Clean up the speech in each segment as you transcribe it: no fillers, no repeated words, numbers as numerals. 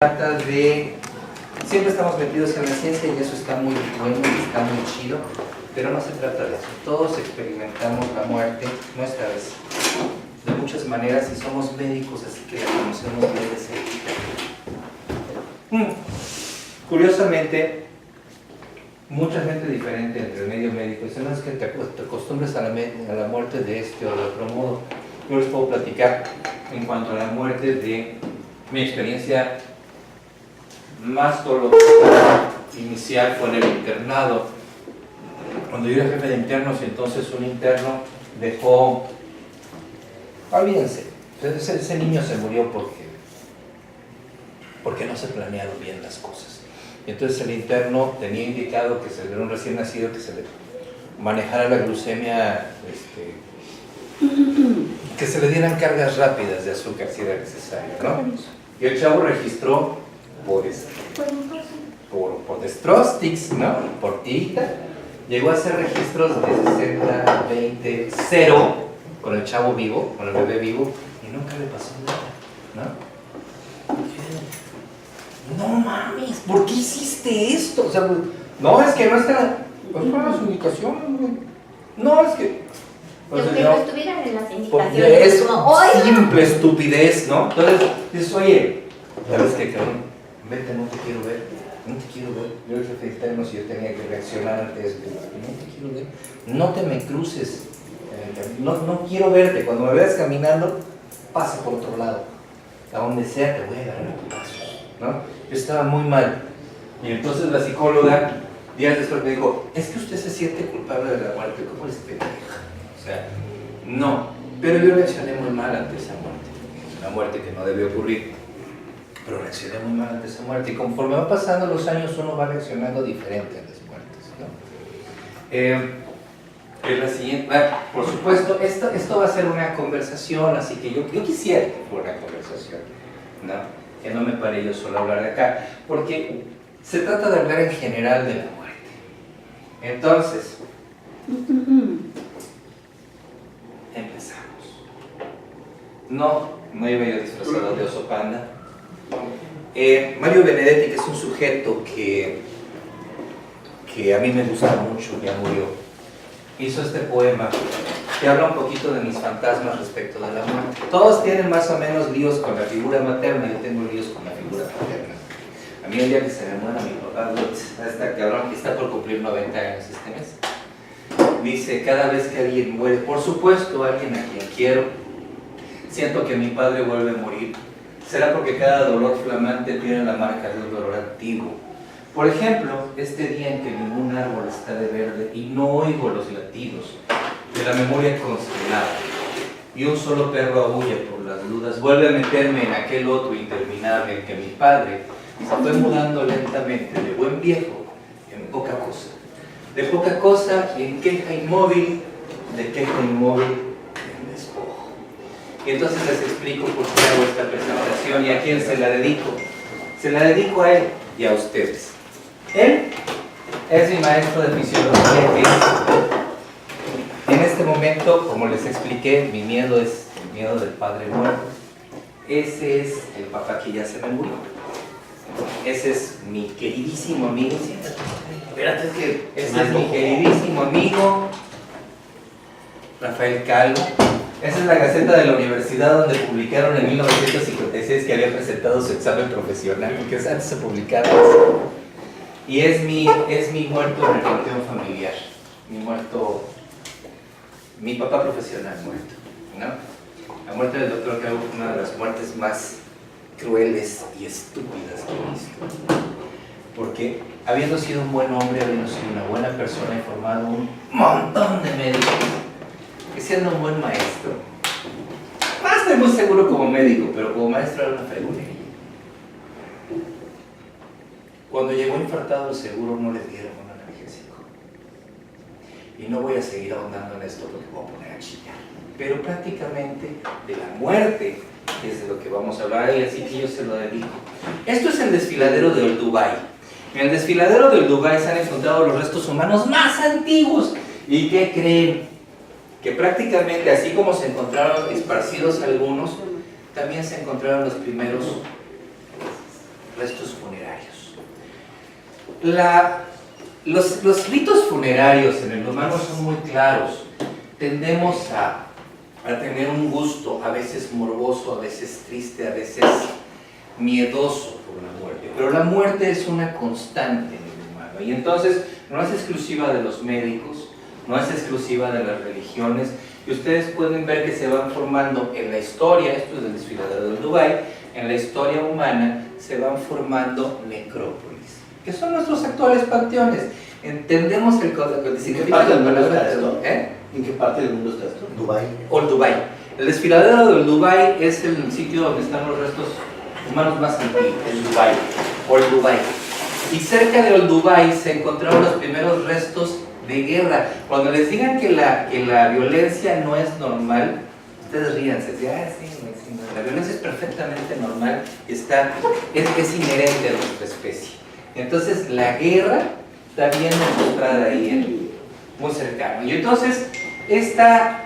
trata de... Siempre estamos metidos en la ciencia y eso está muy bueno y está muy chido, pero no se trata de eso. Todos experimentamos la muerte nuestra vez, de muchas maneras, y somos médicos, así que la conocemos bien de cerca. Curiosamente, mucha gente diferente entre el medio médico dice, no es que te acostumbres a la muerte de este o de otro modo. Yo les puedo platicar en cuanto a la muerte de mi experiencia más dolorosa inicial fue en el internado. Cuando yo era jefe de internos, y entonces un interno dejó, olvídense, ese niño se murió porque no se planearon bien las cosas. Y entonces el interno tenía indicado que se le era un recién nacido, que se le manejara la glucemia, que se le dieran cargas rápidas de azúcar si era necesario, ¿no? Y el chavo registró por Destrostix, ¿no? Por tirita, llegó a hacer registros de 60, 20, 0 con el chavo vivo, con el bebé vivo, y nunca le pasó nada, ¿no? No mames, ¿por qué hiciste esto? O sea, no, es que no está, pues fueron las indicaciones, güey. No, es que... Pues que no estuvieran en las indicaciones. Es simple estupidez, ¿no? Entonces, dices, oye, ¿sabes qué, cabrón? Vete, no te quiero ver, no te quiero ver. Yo era jefe de internos y yo tenía que reaccionar ante eso. No te quiero ver, no te me cruces, no quiero verte. Cuando me veas caminando, pasa por otro lado. A donde sea te voy a agarrar a pasos, ¿no? Yo estaba muy mal. Y entonces la psicóloga, días después me dijo, es que usted se siente culpable de la muerte. ¿Cómo les pendeja? O sea, no. Pero yo reaccioné muy mal ante esa muerte. Una muerte que no debió ocurrir. Pero reaccioné muy mal ante esa muerte, y conforme van pasando los años uno va reaccionando diferente a las muertes, ¿no? La siguiente, por supuesto, esto va a ser una conversación, así que yo quisiera que fuera una conversación, ¿no? Que no me pare yo solo a hablar de acá, porque se trata de hablar en general de la muerte. Entonces, empezamos. No iba yo disfrazado de oso panda. Mario Benedetti, que es un sujeto que a mí me gusta mucho, ya murió, hizo este poema que habla un poquito de mis fantasmas respecto de la muerte. Todos tienen más o menos líos con la figura materna, yo tengo líos con la figura paterna. A mí el día que se me muera mi papá, hasta cabrón, que está por cumplir 90 años este mes, dice, cada vez que alguien muere, por supuesto alguien a quien quiero, siento que mi padre vuelve a morir. Será porque cada dolor flamante tiene la marca de un dolor antiguo. Por ejemplo, este día en que ningún árbol está de verde y no oigo los latidos de la memoria constelada y un solo perro aúlla por las dudas, vuelve a meterme en aquel otro interminable en que mi padre se fue mudando lentamente de buen viejo en poca cosa, de poca cosa en queja inmóvil, de queja inmóvil. Y entonces les explico por qué hago esta presentación y a quién se la dedico. Se la dedico a él y a ustedes. Él es mi maestro de fisiología, que en este momento, como les expliqué, mi miedo es el miedo del padre muerto. Ese es el papá que ya se me murió. Ese es mi queridísimo amigo. Espérate, ese es mi queridísimo amigo Rafael Calvo. Esa es la Gaceta de la Universidad, donde publicaron en 1956 que había presentado su examen profesional, porque antes se publicaba eso. Y es mi muerto en el panteón familiar, mi papá profesional muerto, ¿no? La muerte del doctor Calvo fue una de las muertes más crueles y estúpidas que he visto, porque habiendo sido un buen hombre, habiendo sido una buena persona y formado un montón de médicos, que siendo un buen maestro, no estoy muy seguro como médico, pero como maestro era una figura. Cuando llegó infartado el seguro no le dieron un analgésico. Y no voy a seguir ahondando en esto porque voy a poner a chillar. Pero prácticamente de la muerte es de lo que vamos a hablar, y así que yo se lo dedico. Esto es el desfiladero de Olduvai. En el desfiladero de Olduvai se han encontrado los restos humanos más antiguos. ¿Y qué creen? Que prácticamente así como se encontraron esparcidos algunos, también se encontraron los primeros restos funerarios. Los ritos funerarios en el humano son muy claros. Tendemos a tener un gusto, a veces morboso, a veces triste, a veces miedoso por la muerte. Pero la muerte es una constante en el humano. Y entonces no es exclusiva de los médicos, no es exclusiva de las religiones. Y ustedes pueden ver que se van formando en la historia, esto es del desfiladero del Dubái, en la historia humana se van formando necrópolis, que son nuestros actuales panteones. Entendemos el significado de la palabra. ¿En qué parte del mundo está esto? Dubái. O el Dubái. El desfiladero del Dubái es el sitio donde están los restos humanos más antiguos, el Dubái, o el Dubái. Y cerca del Dubái se encontraron los primeros restos de guerra. Cuando les digan que la violencia no es normal, ustedes ríanse, la violencia es perfectamente normal, es inherente a nuestra especie. Entonces la guerra está bien demostrada ahí, muy cercano. Y entonces esta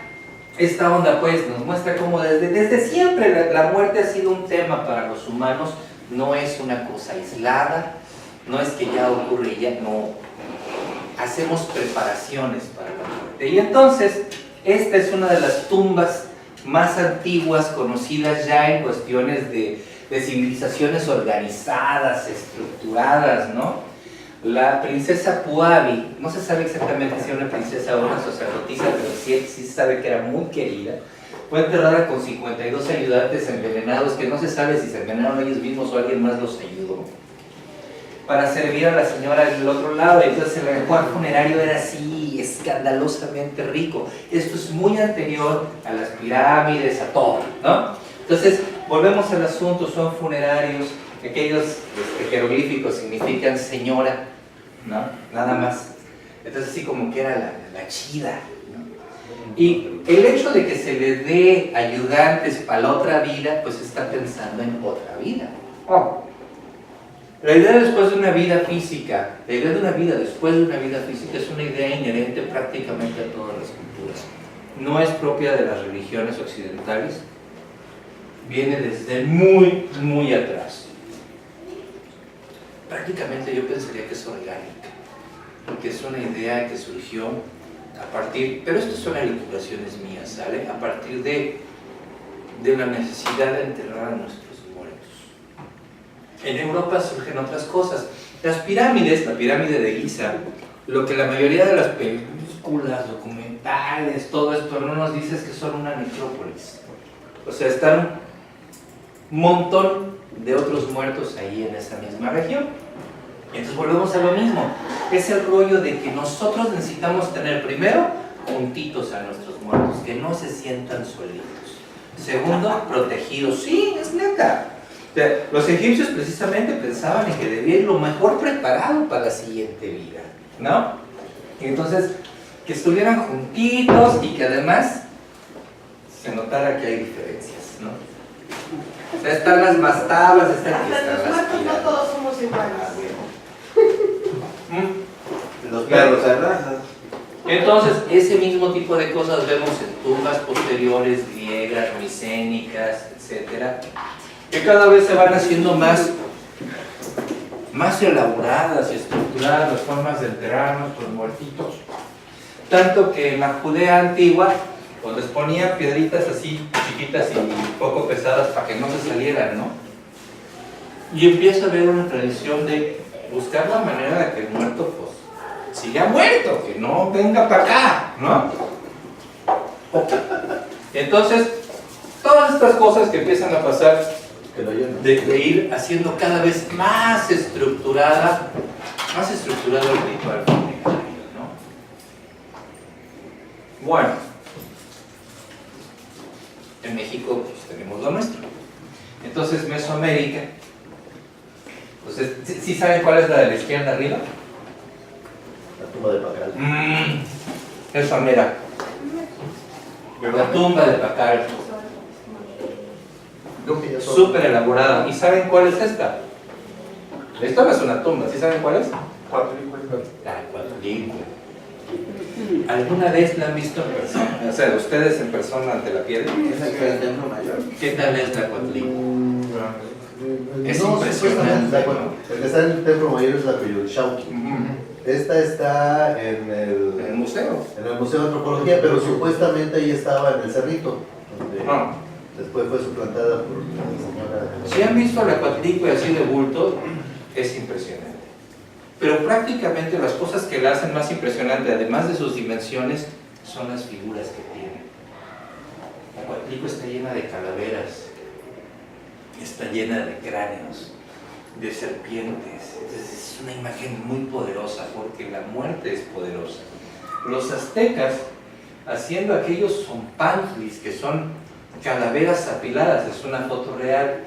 onda pues nos muestra cómo desde siempre la muerte ha sido un tema para los humanos, no es una cosa aislada, no es que ya ocurre y ya no. Hacemos preparaciones para la muerte. Y entonces, esta es una de las tumbas más antiguas conocidas ya en cuestiones de civilizaciones organizadas, estructuradas, ¿no? La princesa Puabi, no se sabe exactamente si era una princesa o una sacerdotisa, pero sí se sabe que era muy querida. Fue enterrada con 52 ayudantes envenenados, que no se sabe si se envenenaron ellos mismos o alguien más los ayudó, para servir a la señora del otro lado. Entonces el ritual funerario era así, escandalosamente rico. Esto es muy anterior a las pirámides, a todo, ¿no? Entonces, volvemos al asunto, son funerarios, aquellos jeroglíficos significan señora, ¿no? Nada más. Entonces así como que era la chida, ¿no? Y el hecho de que se le dé ayudantes para la otra vida, pues está pensando en otra vida. Oh. La idea después de una vida física, la idea de una vida después de una vida física es una idea inherente prácticamente a todas las culturas. No es propia de las religiones occidentales, viene desde muy, muy atrás. Prácticamente yo pensaría que es orgánica, porque es una idea que surgió a partir, pero estas son elucubraciones mías, ¿sale? A partir de la necesidad de enterrar a nuestros muertos. En Europa surgen otras cosas. Las pirámides, la pirámide de Giza, lo que la mayoría de las películas, documentales, todo esto no nos dice es que son una necrópolis. O sea, están un montón de otros muertos ahí en esa misma región. Y entonces volvemos a lo mismo. Es el rollo de que nosotros necesitamos tener primero juntitos a nuestros muertos, que no se sientan solitos. Segundo, protegidos. Sí, es neta. O sea, los egipcios precisamente pensaban en que debía ir lo mejor preparado para la siguiente vida, ¿no? Y entonces, que estuvieran juntitos y que además se notara que hay diferencias, ¿no? O sea, están las mastabas, están Hasta las los muertos no pirámides. todos somos iguales. Los perros de raza. Entonces, ese mismo tipo de cosas vemos en tumbas posteriores, griegas, micénicas, etcétera, que cada vez se van haciendo más elaboradas y estructuradas las formas de enterrar a nuestros muertitos. Tanto que en la Judea antigua, pues les ponían piedritas así chiquitas y poco pesadas para que no se salieran, ¿no? Y empieza a haber una tradición de buscar la manera de que el muerto, pues, siga muerto, que no venga para acá, ¿no? Entonces, todas estas cosas que empiezan a pasar, de ir haciendo cada vez más estructurado el ritual funerario, ¿no? Bueno, en México pues, tenemos lo nuestro. Entonces, Mesoamérica, pues, ¿sí saben cuál es la de la izquierda arriba? La tumba de Pacal. Esa mera. La tumba de Pacal. Súper elaborada. ¿Y saben cuál es esta? Esta no es una tumba, ¿sí saben cuál es? La Coatlicue. ¿Alguna vez la han visto en persona? O sea, ustedes en persona ante la piedra. Es el templo mayor. ¿Qué tal es la Coatlicue? Es no, impresionante, supuestamente, ¿no? bueno, el que está en el templo mayor es la Coyolxauhqui. Esta está En el museo. en el Museo de Antropología, pero supuestamente ahí estaba en el Cerrito, donde Ah. después fue suplantada por la señora. Si han visto la cuatlicue así de bulto, es impresionante. Pero prácticamente las cosas que la hacen más impresionante, además de sus dimensiones, son las figuras que tiene. La cuatlicue está llena de calaveras, está llena de cráneos, de serpientes. Entonces es una imagen muy poderosa porque la muerte es poderosa. Los aztecas, haciendo aquellos zompantlis, que son calaveras apiladas, es una foto real.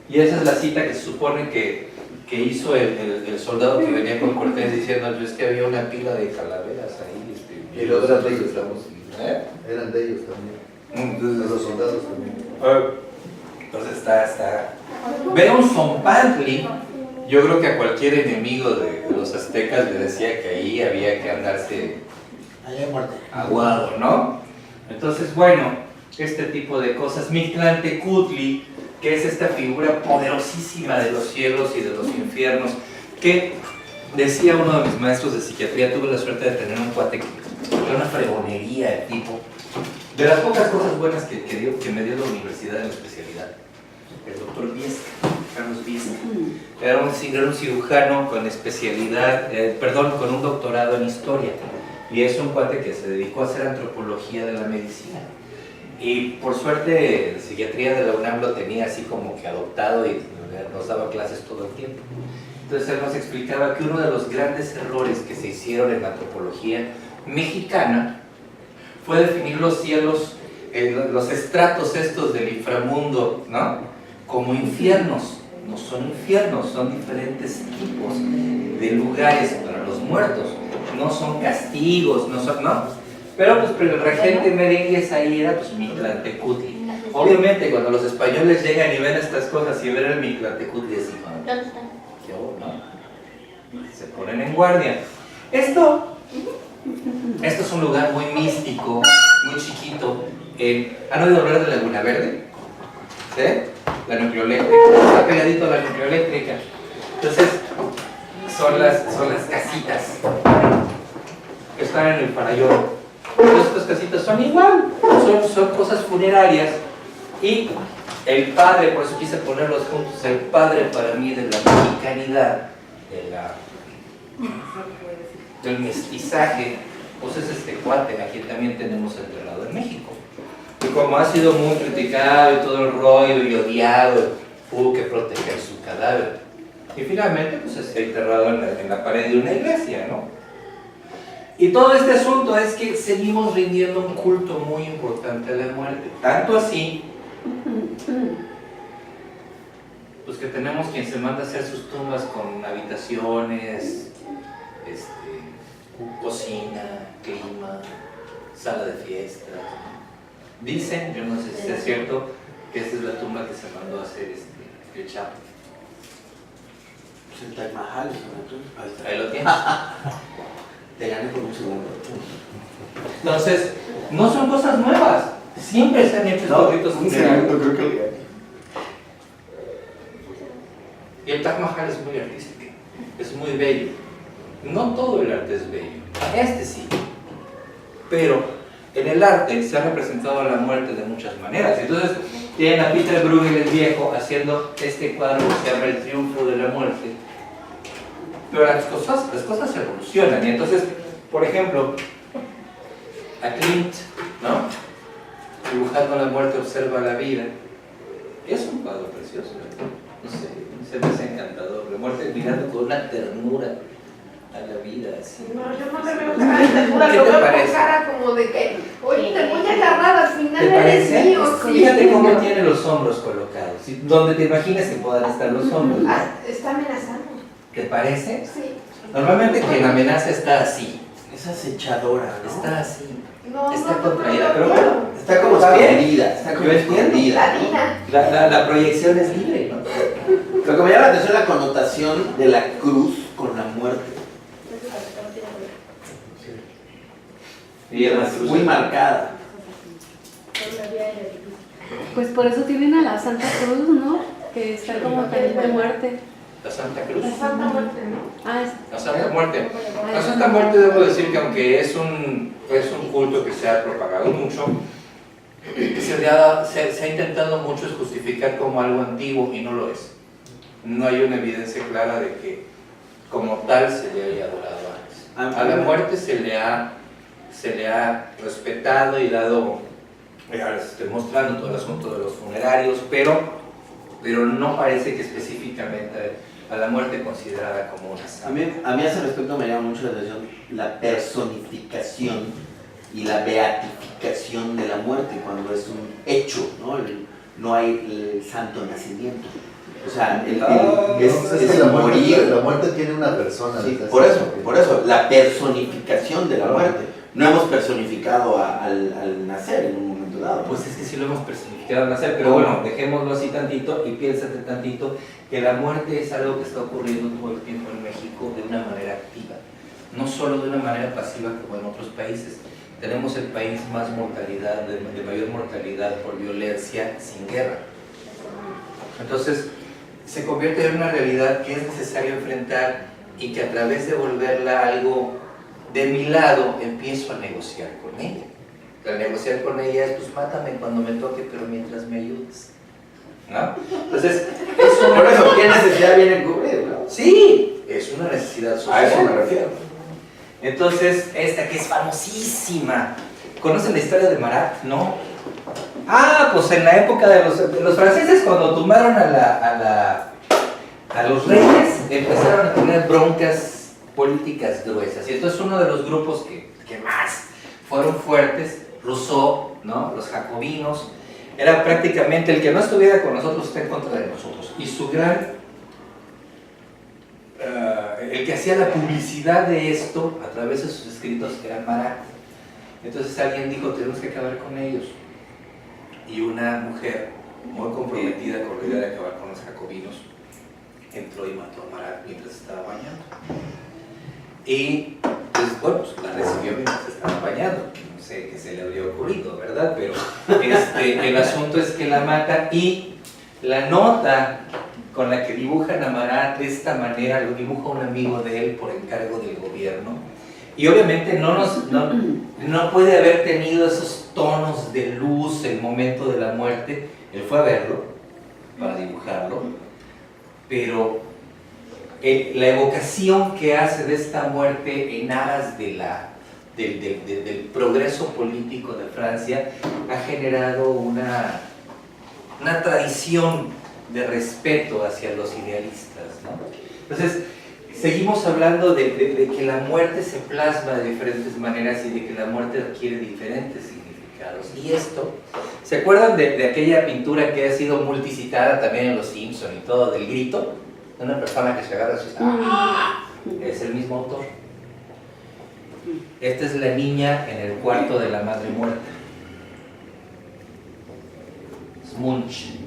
Y esa es la cita que se supone que hizo el soldado que venía con Cortés diciendo: es que había una pila de calaveras ahí. Y los eran de ellos, ¿Eh? eran de ellos también. Entonces, De los soldados también. Entonces está. Ver un zompantli, yo creo que a cualquier enemigo de los aztecas le decía que ahí había que andarse Allá hay muerte. aguado, ¿no? Entonces, bueno, este tipo de cosas. Mictlantecutli, que es esta figura poderosísima de los cielos y de los infiernos, que decía uno de mis maestros de psiquiatría, tuve la suerte de tener un cuate que era una fregonería de tipo. De las pocas cosas buenas que me dio la universidad en la especialidad, el doctor Viesca, Carlos Viesca, era un cirujano con especialidad, con un doctorado en historia, y es un cuate que se dedicó a hacer antropología de la medicina. Y por suerte, la psiquiatría de la UNAM lo tenía así como que adoptado y nos daba clases todo el tiempo. Entonces él nos explicaba que uno de los grandes errores que se hicieron en la antropología mexicana fue definir los cielos, los estratos estos del inframundo, ¿no?, como infiernos. No son infiernos, son diferentes tipos de lugares para los muertos. No son castigos, no son, ¿no? Pero pues el regente merengues ahí era pues Mictlantecutli. Obviamente cuando los españoles llegan y ven estas cosas y ven el Mictlantecutli así, ¿Dónde está? ¿qué hago, no? Se ponen en guardia. Esto es un lugar muy místico, muy chiquito. ¿Han oído hablar de Laguna Verde? ¿Sí? La nucleoeléctrica. Está pegadito a la nucleoeléctrica. Entonces, son las casitas que están en el Farallón. Estas casitas son igual, son cosas funerarias. Y el padre, por eso quise ponerlos juntos, el padre para mí de la mexicanidad, del mestizaje, pues es este cuate, aquí también tenemos enterrado en México. Y como ha sido muy criticado y todo el rollo y odiado, hubo que proteger su cadáver. Y finalmente pues está enterrado en la pared de una iglesia, ¿no? Y todo este asunto es que seguimos rindiendo un culto muy importante a la muerte. Tanto así, pues que tenemos quien se manda a hacer sus tumbas con habitaciones, cocina, clima, sala de fiestas. Dicen, yo no sé si es cierto, que esta es la tumba que se mandó a hacer el Chapo. Pues el Taj Mahal, Ahí lo tienes. Te gané por un segundo. Entonces, no son cosas nuevas. Siempre se han hecho estos ritos funerarios. creo que le gané. Y el Taj Mahal es muy artístico, es muy bello. No todo el arte es bello, este sí. Pero en el arte se ha representado la muerte de muchas maneras. Entonces, tienen a Peter Bruegel el viejo haciendo este cuadro que se llama El triunfo de la muerte. Pero las cosas evolucionan. Y entonces, por ejemplo, a Klimt, ¿no?, dibujando la muerte observa la vida. Es un cuadro precioso, no sé, se me hace encantador. La muerte mirando con una ternura a la vida, así. No, yo no le veo cara de ternura, lo veo con cara como de que, oye, te voy a agarrar, al final ¿Te eres parece? mío, sí. Fíjate cómo tiene los hombros colocados, ¿sí? Donde te imagines que puedan estar los hombros, ¿no? Ah, está amenazando. ¿Te parece? Sí. Normalmente quien amenaza está así, Es acechadora, ¿no? Está así, No, está no, contraída, no, pero no. bueno, Está como ¿está bien? escondida, está como Yo entiendo. escondida. Ladina. La proyección es libre, ¿no? Lo que me llama la atención es la connotación de la cruz con la muerte. Y además, Muy marcada. Pues por eso tienen a la Santa Cruz, ¿no? que está como también de muerte. La Santa Cruz. La Santa Muerte, ¿no? Ah, La Santa Muerte. La Santa Muerte, debo decir que aunque es un culto que se ha propagado mucho, que se ha intentado mucho es justificar como algo antiguo y no lo es. No hay una evidencia clara de que como tal se le haya adorado antes. A la muerte se le ha respetado y dado, ya les estoy mostrando todo el asunto de los funerarios, pero no parece que específicamente a la muerte considerada como una santa. A mí a ese respecto me llama mucho la atención la personificación y la beatificación de la muerte cuando es un hecho, ¿no? No hay el santo nacimiento. O sea, es morir. La muerte tiene una persona. Sí, por eso, la personificación de la muerte. No hemos personificado al nacer en un momento dado. Pues es que sí lo hemos personificado al nacer, pero bueno, dejémoslo así tantito y piénsate tantito que la muerte es algo que está ocurriendo todo el tiempo en México de una manera activa, no solo de una manera pasiva como en otros países. Tenemos el país más mortalidad, de mayor mortalidad por violencia sin guerra. Entonces, se convierte en una realidad que es necesario enfrentar y que a través de volverla algo de mi lado empiezo a negociar con ella. Al negociar con ella es, pues mátame cuando me toque, pero mientras me ayudes, ¿no? Entonces, por eso, ¿qué necesidad viene a cubrir, no? Sí, es una necesidad social. A eso me refiero. Entonces, esta que es famosísima. ¿Conocen la historia de Marat? ¿No? Ah, pues en la época de los franceses, cuando tumbaron a los reyes, empezaron a tener broncas políticas gruesas. Y entonces uno de los grupos que más fueron fuertes, Rousseau, ¿no? Los jacobinos, era prácticamente el que no estuviera con nosotros está en contra de nosotros. Y su gran... el que hacía la publicidad de esto a través de sus escritos era Marat. Entonces alguien dijo, tenemos que acabar con ellos. Y una mujer muy comprometida con la idea de acabar con los jacobinos entró y mató a Marat mientras estaba bañando. Y pues bueno, pues la recibió mientras estaba bañando. No sé qué se le habría ocurrido, ¿verdad? Pero el asunto es que la mata y la nota con la que dibujan a Marat de esta manera lo dibuja un amigo de él por encargo del gobierno. Y obviamente no puede haber tenido esos tonos de luz el momento de la muerte. Él fue a verlo para dibujarlo, pero la evocación que hace de esta muerte en aras del progreso político de Francia ha generado una tradición de respeto hacia los idealistas, ¿no? Entonces, seguimos hablando de que la muerte se plasma de diferentes maneras y de que la muerte adquiere diferentes significados. Y esto, ¿se acuerdan de aquella pintura que ha sido multicitada también en Los Simpson y todo, del grito? De una persona que se agarra así, ¡ah! Es el mismo autor. Esta es la niña en el cuarto de la madre muerta. Es Munch.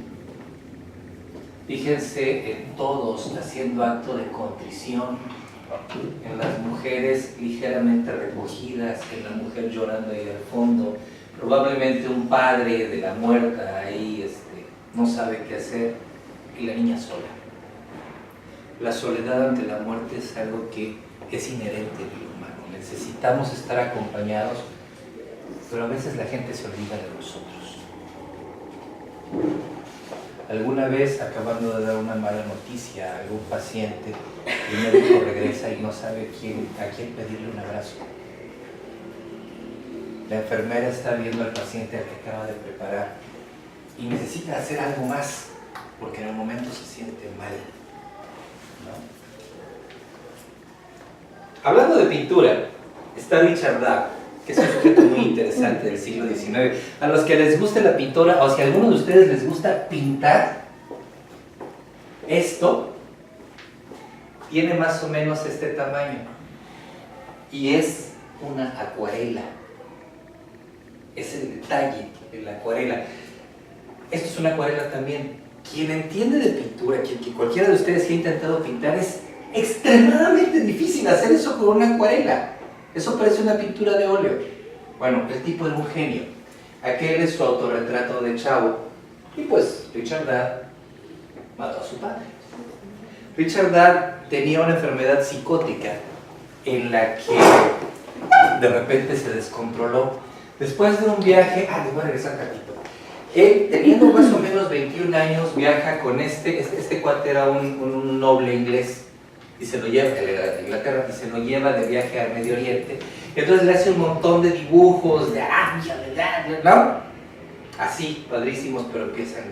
Fíjense en todos haciendo acto de contrición, en las mujeres ligeramente recogidas, en la mujer llorando ahí al fondo, probablemente un padre de la muerta ahí no sabe qué hacer, y la niña sola. La soledad ante la muerte es algo que es inherente en el humano. Necesitamos estar acompañados, pero a veces la gente se olvida de nosotros. Alguna vez, acabando de dar una mala noticia a algún paciente, el médico regresa y no sabe a quién pedirle un abrazo. La enfermera está viendo al paciente al que acaba de preparar y necesita hacer algo más, porque en el momento se siente mal, ¿no? Hablando de pintura, está Richard Dahl, que es un sujeto muy interesante del siglo XIX. A los que les guste la pintura, o si a alguno de ustedes les gusta pintar, esto tiene más o menos este tamaño y es una acuarela. Es el detalle de la acuarela. Esto es una acuarela también. Quien entiende de pintura, que cualquiera de ustedes que ha intentado pintar, es extremadamente difícil hacer eso con una acuarela. Eso parece una pintura de óleo. Bueno, el tipo era un genio. Aquel es su autorretrato de chavo. Y pues Richard Dahl mató a su padre. Richard Dart tenía una enfermedad psicótica en la que de repente se descontroló. Después de un viaje, les voy a regresar un ratito. Él, teniendo más o menos 21 años, viaja con este cuate era un noble inglés, y se lo lleva, él era de Inglaterra, y se lo lleva de viaje al Medio Oriente. Entonces le hace un montón de dibujos, de ¿no? Así, padrísimos, pero empieza a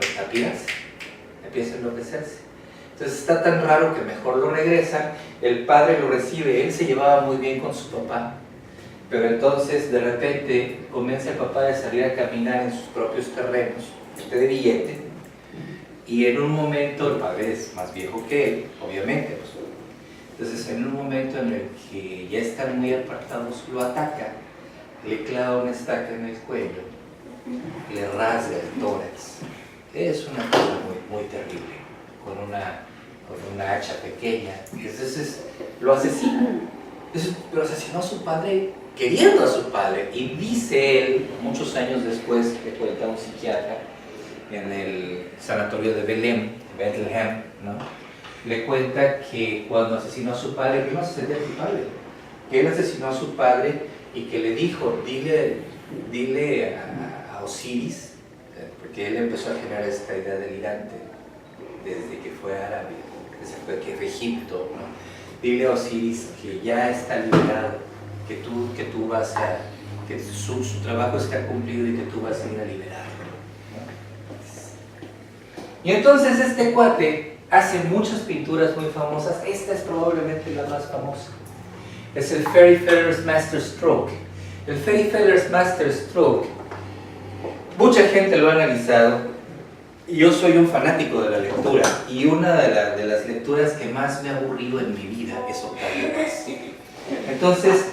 enloquecerse. Entonces está tan raro que mejor lo regresan, el padre lo recibe, él se llevaba muy bien con su papá, pero entonces de repente comienza el papá a salir a caminar en sus propios terrenos, de billete, y en un momento, el padre es más viejo que él, obviamente, pues, entonces en un momento en el que ya están muy apartados, lo ataca, le clava una estaca en el cuello, le rasga el tórax. Es una cosa muy terrible, con una hacha pequeña. Entonces lo asesina. Entonces, pero asesinó a su padre queriendo a su padre. Y dice él, muchos años después, que cuenta un psiquiatra en el sanatorio de Bethlehem, ¿no? Le cuenta que cuando asesinó a su padre, primero se sentía culpable, que él asesinó a su padre y que le dijo, dile a Osiris, porque él empezó a generar esta idea delirante desde que fue árabe, desde que fue Egipto, ¿no? Dile a Osiris que ya está liberado, que tú vas a, que su trabajo está cumplido y que tú vas a ir a liberarlo, ¿no? Y entonces este cuate hace muchas pinturas muy famosas. Esta es probablemente la más famosa. Es el Fairy Feller's Master Stroke. El Fairy Feller's Master Stroke, mucha gente lo ha analizado, y yo soy un fanático de la lectura, y una de las lecturas que más me ha aburrido en mi vida es Octavio Paz. Entonces,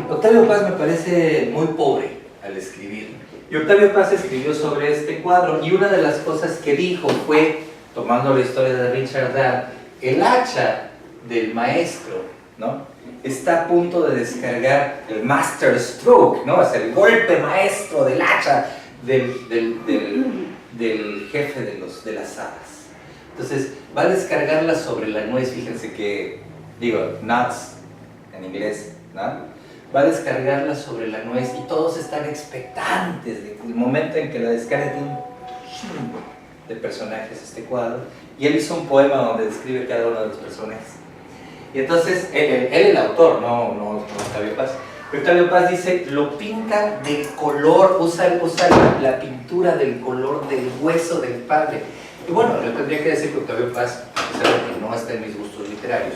Octavio Paz me parece muy pobre al escribir, y Octavio Paz escribió sobre este cuadro, y una de las cosas que dijo fue, tomando la historia de Richard Dart, el hacha del maestro, ¿no?, está a punto de descargar el master stroke, ¿no?, o sea, el golpe maestro del hacha del jefe de las hadas. Entonces va a descargarla sobre la nuez, fíjense que, digo, nuts en inglés, ¿no? Va a descargarla sobre la nuez y todos están expectantes del momento en que la descargue de personajes este cuadro, y él hizo un poema donde describe cada uno de los personajes. Y entonces, él el autor, no Octavio Paz. Octavio Paz dice, lo pinta del color, usa la pintura del color del hueso del padre. Y bueno, yo tendría que decir que Octavio Paz, a pesar de que no está en mis gustos literarios,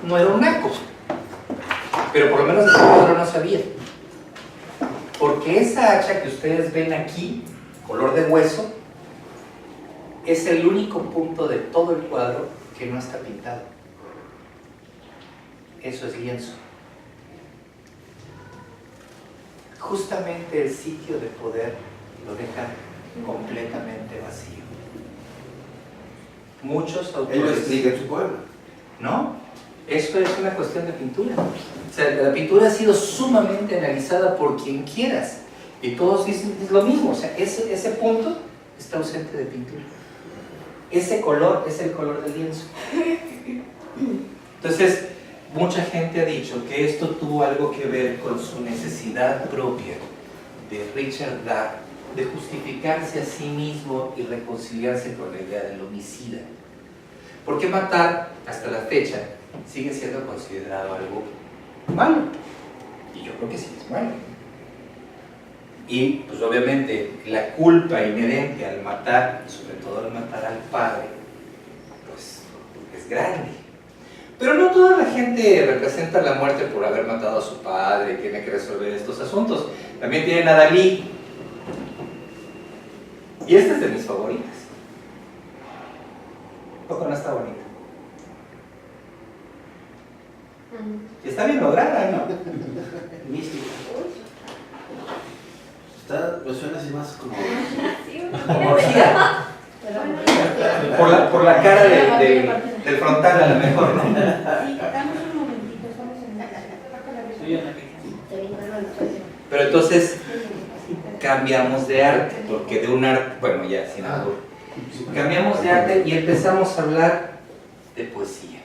no era un naco. Pero por lo menos ese cuadro no sabía. Porque esa hacha que ustedes ven aquí, color de hueso, es el único punto de todo el cuadro que no está pintado. Eso es lienzo. Justamente el sitio de poder lo deja completamente vacío. Muchos autores... Él lo explica en su poema. ¿No? Eso es una cuestión de pintura. O sea, la pintura ha sido sumamente analizada por quien quieras. Y todos dicen es lo mismo. O sea, ese punto está ausente de pintura. Ese color es el color del lienzo. Entonces, mucha gente ha dicho que esto tuvo algo que ver con su necesidad propia de Richard Dart de justificarse a sí mismo y reconciliarse con la idea del homicida. Porque matar, hasta la fecha, sigue siendo considerado algo malo. Y yo creo que sí es malo. Y, pues obviamente, la culpa inherente al matar, sobre todo al matar al padre, pues es grande. Pero no toda la gente representa la muerte por haber matado a su padre, tiene que resolver estos asuntos. También tienen a Dalí. Y esta es de mis favoritas. ¿Poco no está bonita? Y está bien lograda, ¿no? Mística. Me suena así más como... Como orgía. Por la cara del frontal a lo mejor, ¿no? Sí, damos un momentito, estamos en la... Pero entonces cambiamos de arte, porque de un arte, bueno ya sin algo, Cambiamos de arte y empezamos a hablar de poesía.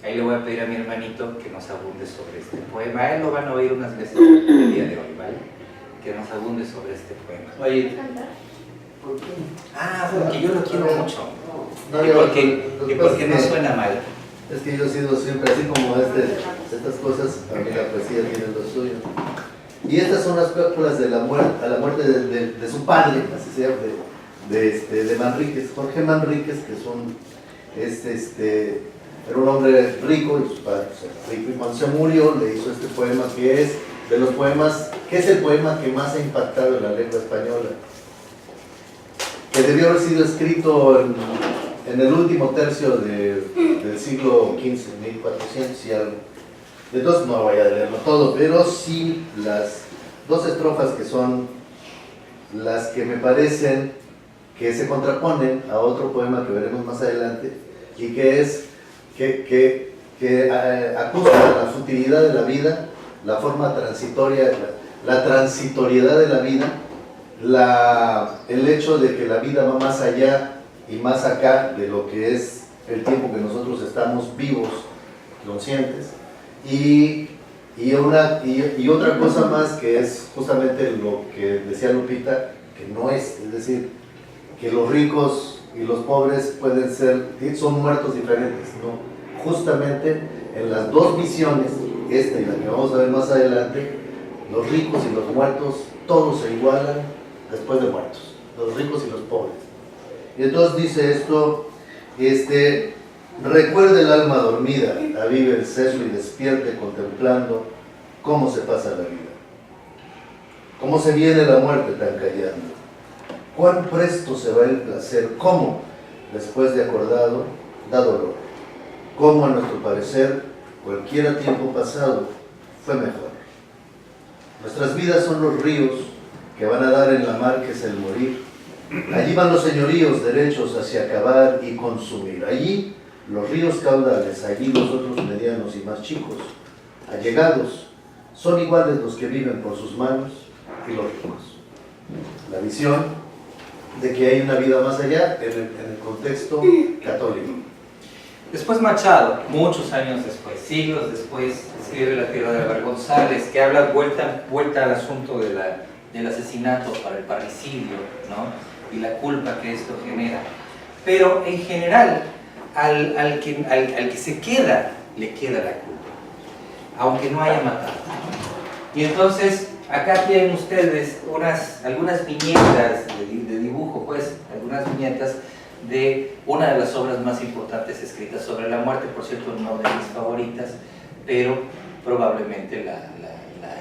Ahí le voy a pedir a mi hermanito que nos abunde sobre este poema. A él lo van a oír unas veces el día de hoy, ¿vale? Que nos abunde sobre este poema. Oye, ¿Por qué? porque yo lo quiero mucho. No, Y porque no es que- suena mal. Es que yo he sido siempre así como estas cosas, a mí la poesía tiene lo suyo. Y estas son las películas de la muerte, a la muerte de su padre, así se llama, de Manríquez, Jorge Manríquez, que era un hombre rico, y su padre era rico, y cuando se murió le hizo este poema que es de los poemas, que es el poema que más ha impactado en la lengua española, que debió haber sido escrito en el último tercio del siglo XV, 1400 y algo. Entonces no voy a leerlo todo, pero sí las dos estrofas que son las que me parecen que se contraponen a otro poema que veremos más adelante, y que es que acusa la futilidad de la vida, la forma transitoria, la transitoriedad de la vida, el hecho de que la vida va más allá y más acá de lo que es el tiempo que nosotros estamos vivos, conscientes, y otra cosa más, que es justamente lo que decía Lupita, que no es decir, que los ricos y los pobres son muertos diferentes, no, justamente en las dos visiones, esta y la que vamos a ver más adelante, los ricos y los muertos, todos se igualan después de muertos, los ricos y los pobres. Y entonces dice esto, recuerde el alma dormida, avive el seso y despierte contemplando cómo se pasa la vida, cómo se viene la muerte tan callando, cuán presto se va el placer, cómo, después de acordado, da dolor, cómo a nuestro parecer, cualquiera tiempo pasado fue mejor. Nuestras vidas son los ríos que van a dar en la mar que es el morir. Allí van los señoríos derechos hacia acabar y consumir. Allí los ríos caudales, allí los otros medianos y más chicos, allegados, son iguales los que viven por sus manos y los ricos. La visión de que hay una vida más allá en el contexto católico. Después Machado, muchos años después, siglos después, escribe La Tierra de Álvaro González, que habla vuelta al asunto del asesinato para el parricidio, ¿no? Y la culpa que esto genera. Pero en general, al que se queda, le queda la culpa, aunque no haya matado. Y entonces, acá tienen ustedes algunas viñetas de dibujo, pues, algunas viñetas de una de las obras más importantes escritas sobre la muerte, por cierto, no de mis favoritas, pero probablemente la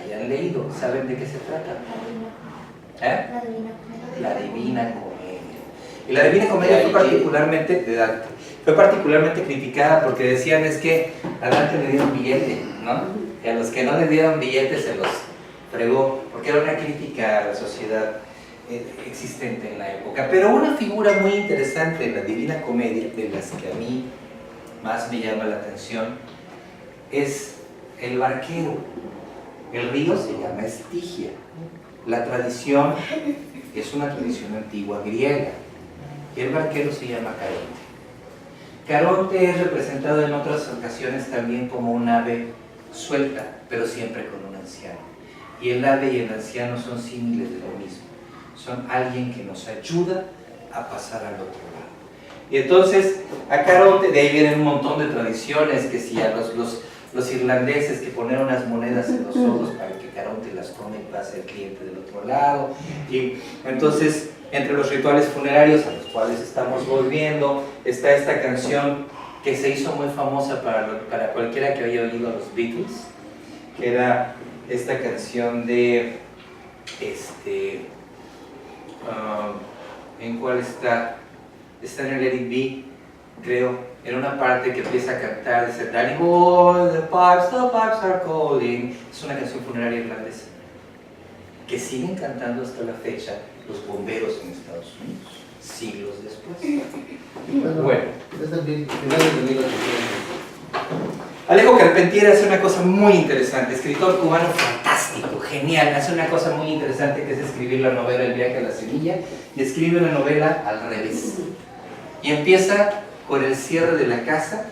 hayan leído. ¿Saben de qué se trata? La Divina Comedia. Y la Divina Comedia fue particularmente criticada porque decían es que a Dante le dieron billete, ¿no? Y a los que no le dieron billete se los fregó, porque era una crítica a la sociedad existente en la época. Pero una figura muy interesante en la Divina Comedia, de las que a mí más me llama la atención, es el barquero. El río se llama Estigia. La tradición es una tradición antigua griega y el barquero se llama Caronte. Caronte es representado en otras ocasiones también como un ave suelta, pero siempre con un anciano. Y el ave y el anciano son símiles de lo mismo. Son alguien que nos ayuda a pasar al otro lado. Y entonces a Caronte, de ahí vienen un montón de tradiciones, que si a los irlandeses que ponen unas monedas en los ojos para que Caronte las tome y pase el cliente del otro lado. Y entonces, entre los rituales funerarios a los cuales estamos volviendo, está esta canción que se hizo muy famosa para cualquiera que haya oído a los Beatles, que era esta canción de ¿en cuál está? Está en el Let It Be, creo, en una parte que empieza a cantar, dice Danny Boy, the pipes are calling. Es una canción funeraria irlandesa que siguen cantando hasta la fecha los bomberos en Estados Unidos, siglos después. Bueno, Desde finales de 1800. Alejo Carpentier hace una cosa muy interesante, escritor cubano fantástico, genial, hace una cosa muy interesante que es escribir la novela El viaje a la semilla, y escribe una novela al revés. Y empieza con el cierre de la casa,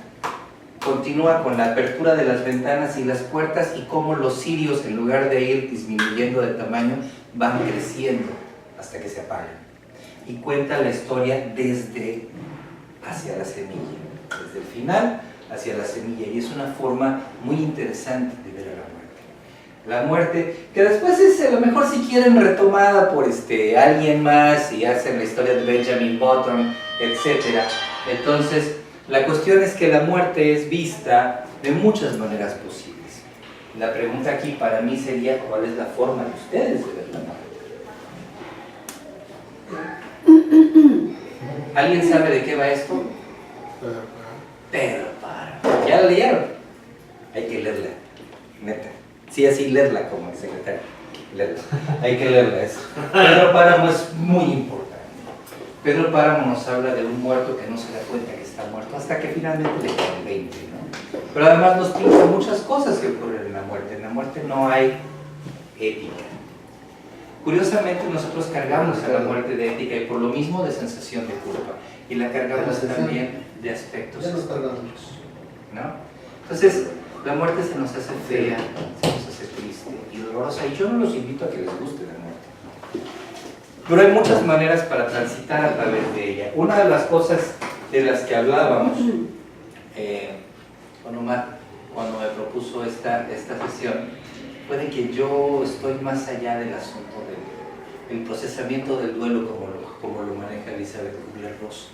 continúa con la apertura de las ventanas y las puertas y cómo los cirios, en lugar de ir disminuyendo de tamaño, van creciendo hasta que se apagan. Y cuenta la historia desde hacia la semilla, desde el final hacia la semilla, y es una forma muy interesante de ver a la muerte. La muerte, que después es a lo mejor si quieren retomada por alguien más y hacen la historia de Benjamin Button, etc. Entonces, la cuestión es que la muerte es vista de muchas maneras posibles. La pregunta aquí para mí sería, ¿cuál es la forma de ustedes de ver la muerte? ¿Alguien sabe de qué va esto? Pedro Páramo. ¿Ya la leyeron? Hay que leerla, neta. Sí, así leerla como el secretario. Leerla. Hay que leerla eso. Pedro Páramo es muy importante. Pedro Páramo nos habla de un muerto que no se da cuenta que está muerto hasta que finalmente le cae el 20, ¿no? Pero además nos pinta muchas cosas que ocurren en la muerte. En la muerte no hay ética. Curiosamente nosotros cargamos a la muerte de ética y por lo mismo de sensación de culpa. Y la cargamos también de aspectos. Ya nos cargamos. ¿No? Entonces, la muerte se nos hace fea, se nos hace triste y dolorosa. Y yo no los invito a que les guste la muerte. Pero hay muchas maneras para transitar a través de ella. Una de las cosas de las que hablábamos con Omar, cuando me propuso esta sesión, fue de que yo estoy más allá del asunto del procesamiento del duelo como lo maneja Elizabeth Kubler-Ross,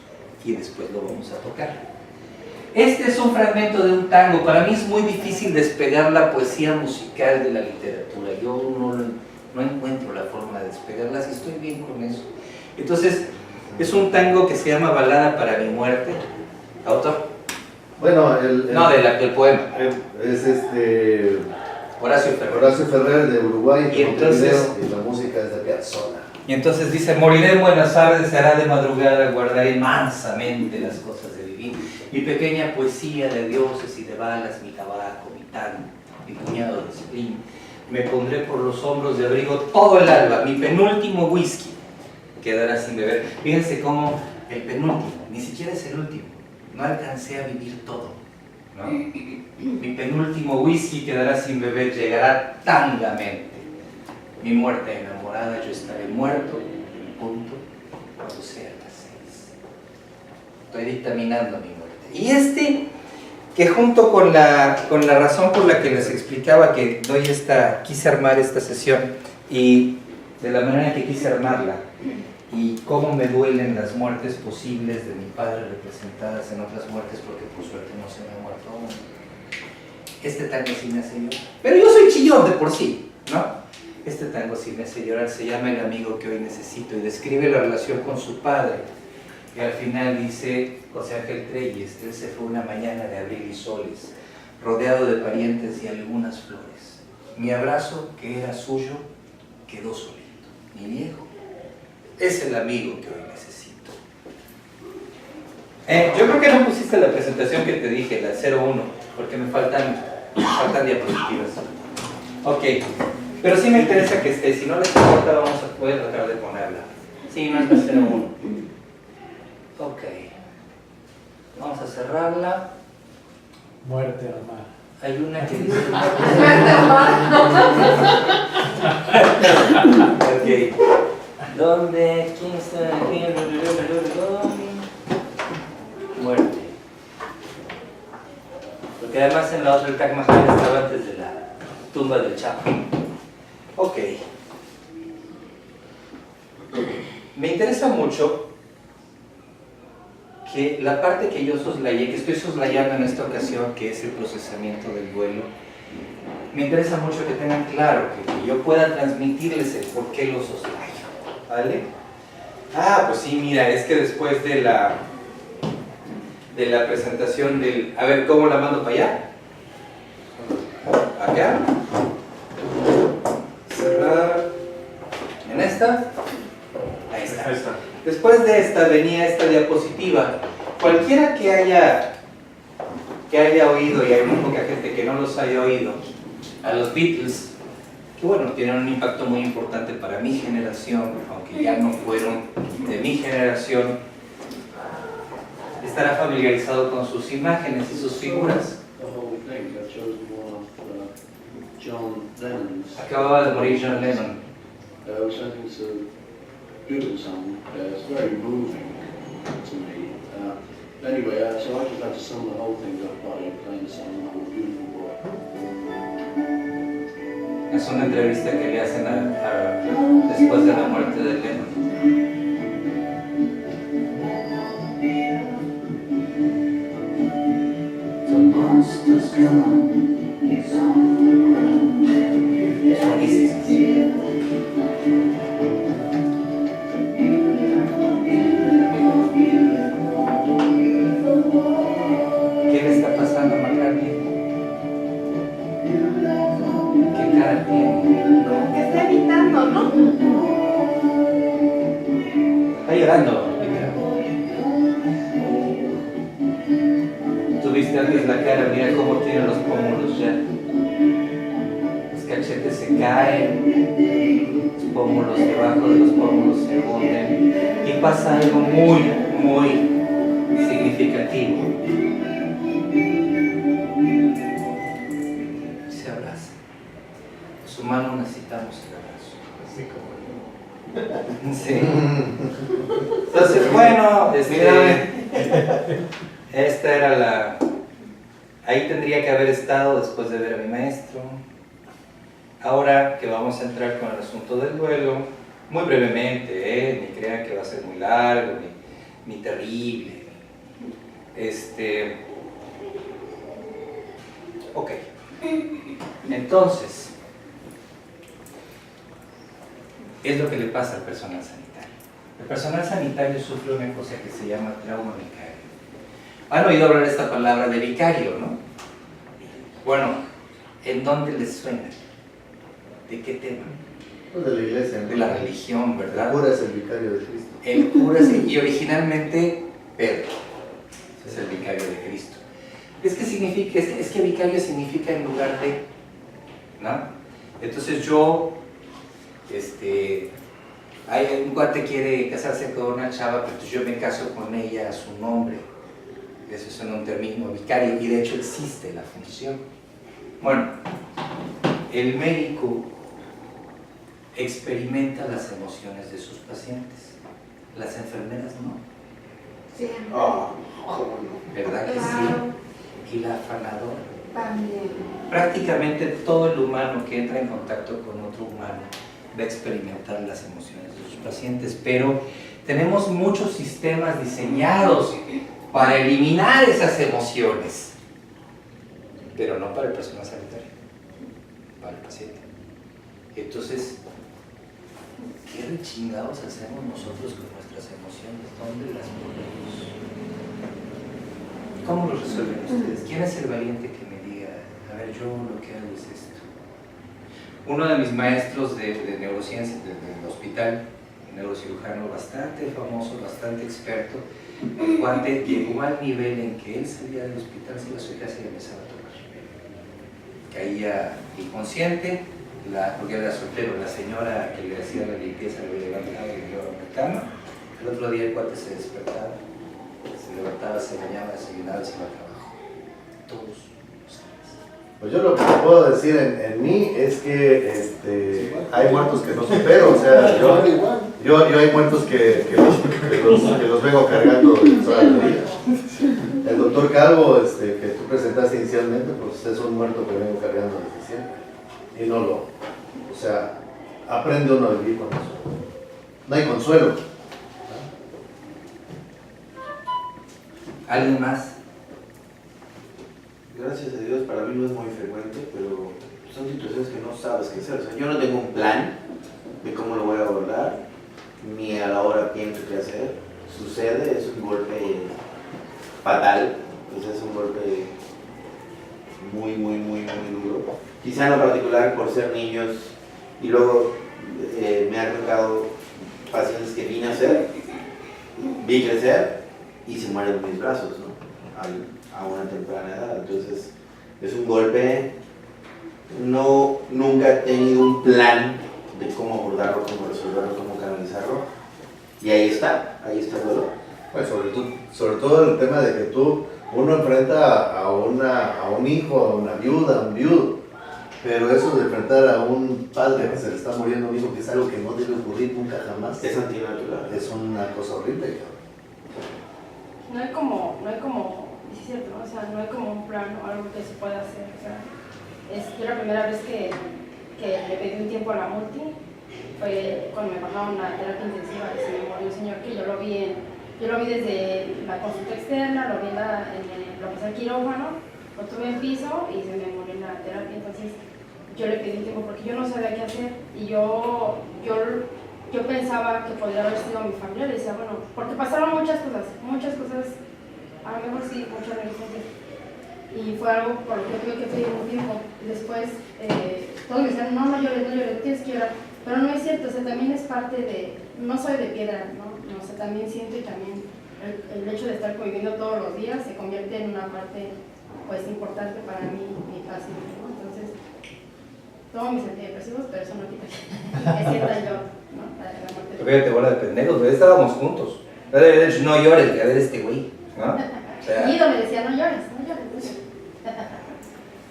y después lo vamos a tocar. Este es un fragmento de un tango. Para mí es muy difícil despegar la poesía musical de la literatura. Yo no encuentro la forma de despegarlas y estoy bien con eso. Entonces, es un tango que se llama Balada para mi muerte. ¿Autor? Bueno, No, del poema. Es Horacio Ferrer. Horacio Ferrer de Uruguay, Y entonces, y la música es de Piazzolla. Y entonces dice: moriré en Buenos Aires, será de madrugada, guardaré mansamente las cosas de vivir. Mi pequeña poesía de dioses y de balas, mi tabaco, mi tango, mi puñado de spleen. Me pondré por los hombros de abrigo todo el alba. Mi penúltimo whisky quedará sin beber. Fíjense cómo el penúltimo, ni siquiera es el último. No alcancé a vivir todo, ¿no? Mi penúltimo whisky quedará sin beber, llegará tangamente. Mi muerte enamorada, yo estaré muerto en punto cuando sea las 6. Estoy dictaminando mi muerte. Y que junto con la razón por la que les explicaba que quise armar esta sesión, y de la manera que quise armarla, y cómo me duelen las muertes posibles de mi padre representadas en otras muertes, porque por suerte no se me ha muerto aún. Este tango sí me hace llorar. Pero yo soy chillón de por sí, ¿no? Este tango sí me hace llorar. Se llama El amigo que hoy necesito y describe la relación con su padre. Y al final dice José Ángel Treyes: él se fue una mañana de abril y soles, rodeado de parientes y algunas flores. Mi abrazo, que era suyo, quedó solito. Mi viejo es el amigo que hoy necesito. Yo creo que no pusiste la presentación que te dije, la 01, porque me faltan diapositivas. Ok, pero sí me interesa que esté. Si no les importa, vamos a poder tratar de ponerla. Sí, no es la 01. Ok, vamos a cerrarla. Muerte, hermano. Hay una que dice... Ok. ¿Dónde? ¿Quién está aquí? Muerte. Porque además en la otra el Taj Mahal estaba antes de la tumba del Chapo. Ok. Me interesa mucho que la parte que yo soslayé, que estoy soslayando en esta ocasión, que es el procesamiento del duelo, me interesa mucho que tengan claro, que yo pueda transmitirles el por qué lo soslayo, ¿vale? Ah, pues sí, mira, es que después de la presentación del... A ver, ¿cómo la mando para allá? Acá. Cerrar. En esta. Ahí está. Ahí está. Después de esta venía esta diapositiva. Cualquiera que haya oído, y hay muy poca gente que no los haya oído, a los Beatles, que bueno, tienen un impacto muy importante para mi generación, aunque ya no fueron de mi generación, estará familiarizado con sus imágenes y sus figuras. The whole thing, I chose one of John Lennon's. Acababa de morir John Lennon. I was hoping to Google some. It's very moving to me. Anyway, so I just had to sum the whole thing up by playing the song "I'm a Beautiful Boy." Es una entrevista que le hacen después de la muerte de Lennon. Es buenísimo. ¿Qué le está pasando a McCartney? ¿Qué cara tiene? Como que está evitando, ¿no? Está llorando. Tuviste antes la cara, mira cómo tiene los pómulos ya. Los cachetes se caen, los pómulos debajo de los pómulos se hunden. Y pasa algo muy, muy significativo. Se abraza. Los humanos necesitamos el abrazo. Así como Sí. Entonces, bueno, esta era la... Ahí tendría que haber estado después de ver a mi maestro. Ahora que vamos a entrar con el asunto del duelo, muy brevemente, ni crean que va a ser muy largo, ni terrible. Ok. Entonces, es lo que le pasa al personal sanitario. El personal sanitario sufre una cosa que se llama trauma vicario. Han oído hablar de esta palabra de vicario, ¿no? Bueno, ¿en dónde les suena? ¿De qué tema? pues de la iglesia, ¿no? De la religión, ¿verdad? El cura es el vicario de Cristo. El cura sí, y originalmente Pedro es el vicario de Cristo. Es que significa, es que vicario significa en lugar de, ¿no? Entonces yo, hay un cuate que quiere casarse con una chava, pero yo me caso con ella a su nombre. Eso es un término vicario, y de hecho existe la función. Bueno, el médico experimenta las emociones de sus pacientes, las enfermeras no. Siempre. ¿Cómo no? ¿Verdad que Claro. sí? Y la afanadora. También. Prácticamente todo el humano que entra en contacto con otro humano va a experimentar las emociones de sus pacientes, pero tenemos muchos sistemas diseñados para eliminar esas emociones, pero no para el personal sanitario, para el paciente. Entonces, ¿qué rechingados hacemos nosotros con nuestras emociones? ¿Dónde las ponemos? ¿Cómo lo resuelven ustedes? ¿Quién es el valiente que me diga, a ver, yo lo que hago es esto? Uno de mis maestros de neurociencia del hospital, un neurocirujano bastante famoso, bastante experto, el cuate llegó al nivel en que él salía del hospital, se iba a su casa y empezaba a tomar. Caía inconsciente, porque era soltero, la señora que le hacía la limpieza lo levantaba y le llevaba a la cama. El otro día el cuate se despertaba, se levantaba, se bañaba, desayunaba y se iba a trabajo. Todos los días. Pues yo lo que puedo decir en mí es que hay muertos que no supero, o sea, yo hay muertos que los vengo cargando toda la vida. El doctor Calvo, que tú presentaste inicialmente, pues es un muerto que vengo cargando desde siempre. Y no lo, o sea, aprende uno a vivir con eso. No hay consuelo. ¿Alguien más? Gracias a Dios, para mí no es muy frecuente, pero son situaciones que no sabes qué hacer. O sea, yo no tengo un plan de cómo lo voy a abordar, ni a la hora pienso qué hacer. Sucede, es un golpe fatal, entonces es un golpe muy duro. Quizá en lo particular por ser niños, y luego me ha tocado pacientes que vi nacer, vi crecer y se mueren en mis brazos, ¿no? A una temprana edad. Entonces es un golpe nunca he tenido un plan de cómo abordarlo, cómo resolverlo, cómo canalizarlo. Y ahí está el dolor. Pues sobre todo el tema de que uno enfrenta a un hijo, a una viuda, a un viudo, pero eso de enfrentar a un padre que se le está muriendo un hijo, que es algo que no debe ocurrir nunca jamás, Es antinatural. es una cosa horrible. No hay como, es cierto, ¿no? O sea, no hay como un plan o algo que se pueda hacer. O sea, yo la primera vez que le pedí un tiempo a la multi fue cuando me pasaron una terapia intensiva y se me murió un señor que yo lo vi desde la consulta externa, lo pasé al quirófano, lo tuve en piso y se me murió en la terapia. Entonces yo le pedí un tiempo porque yo no sabía qué hacer y yo pensaba que podría haber sido mi familia. Le decía, bueno, porque pasaron muchas cosas, a lo mejor sí, muchas negligencias. Y fue algo por lo que tuve que pedir un tiempo. Después, todos me decían, no llores, tienes que llorar. Pero no es cierto, o sea, también es parte de, no soy de piedra, ¿no? O sea, también siento y también el hecho de estar conviviendo todos los días se convierte en una parte, pues, importante para mí, mi paz, ¿no? Entonces, tomo mis antidepresivos, pero eso no quita que sienta yo, ¿no? La muerte. Fíjate, bola de pendejos, güey, estábamos juntos. No llores, a ver este güey, ¿no? O sea, Guido me decía, no llores.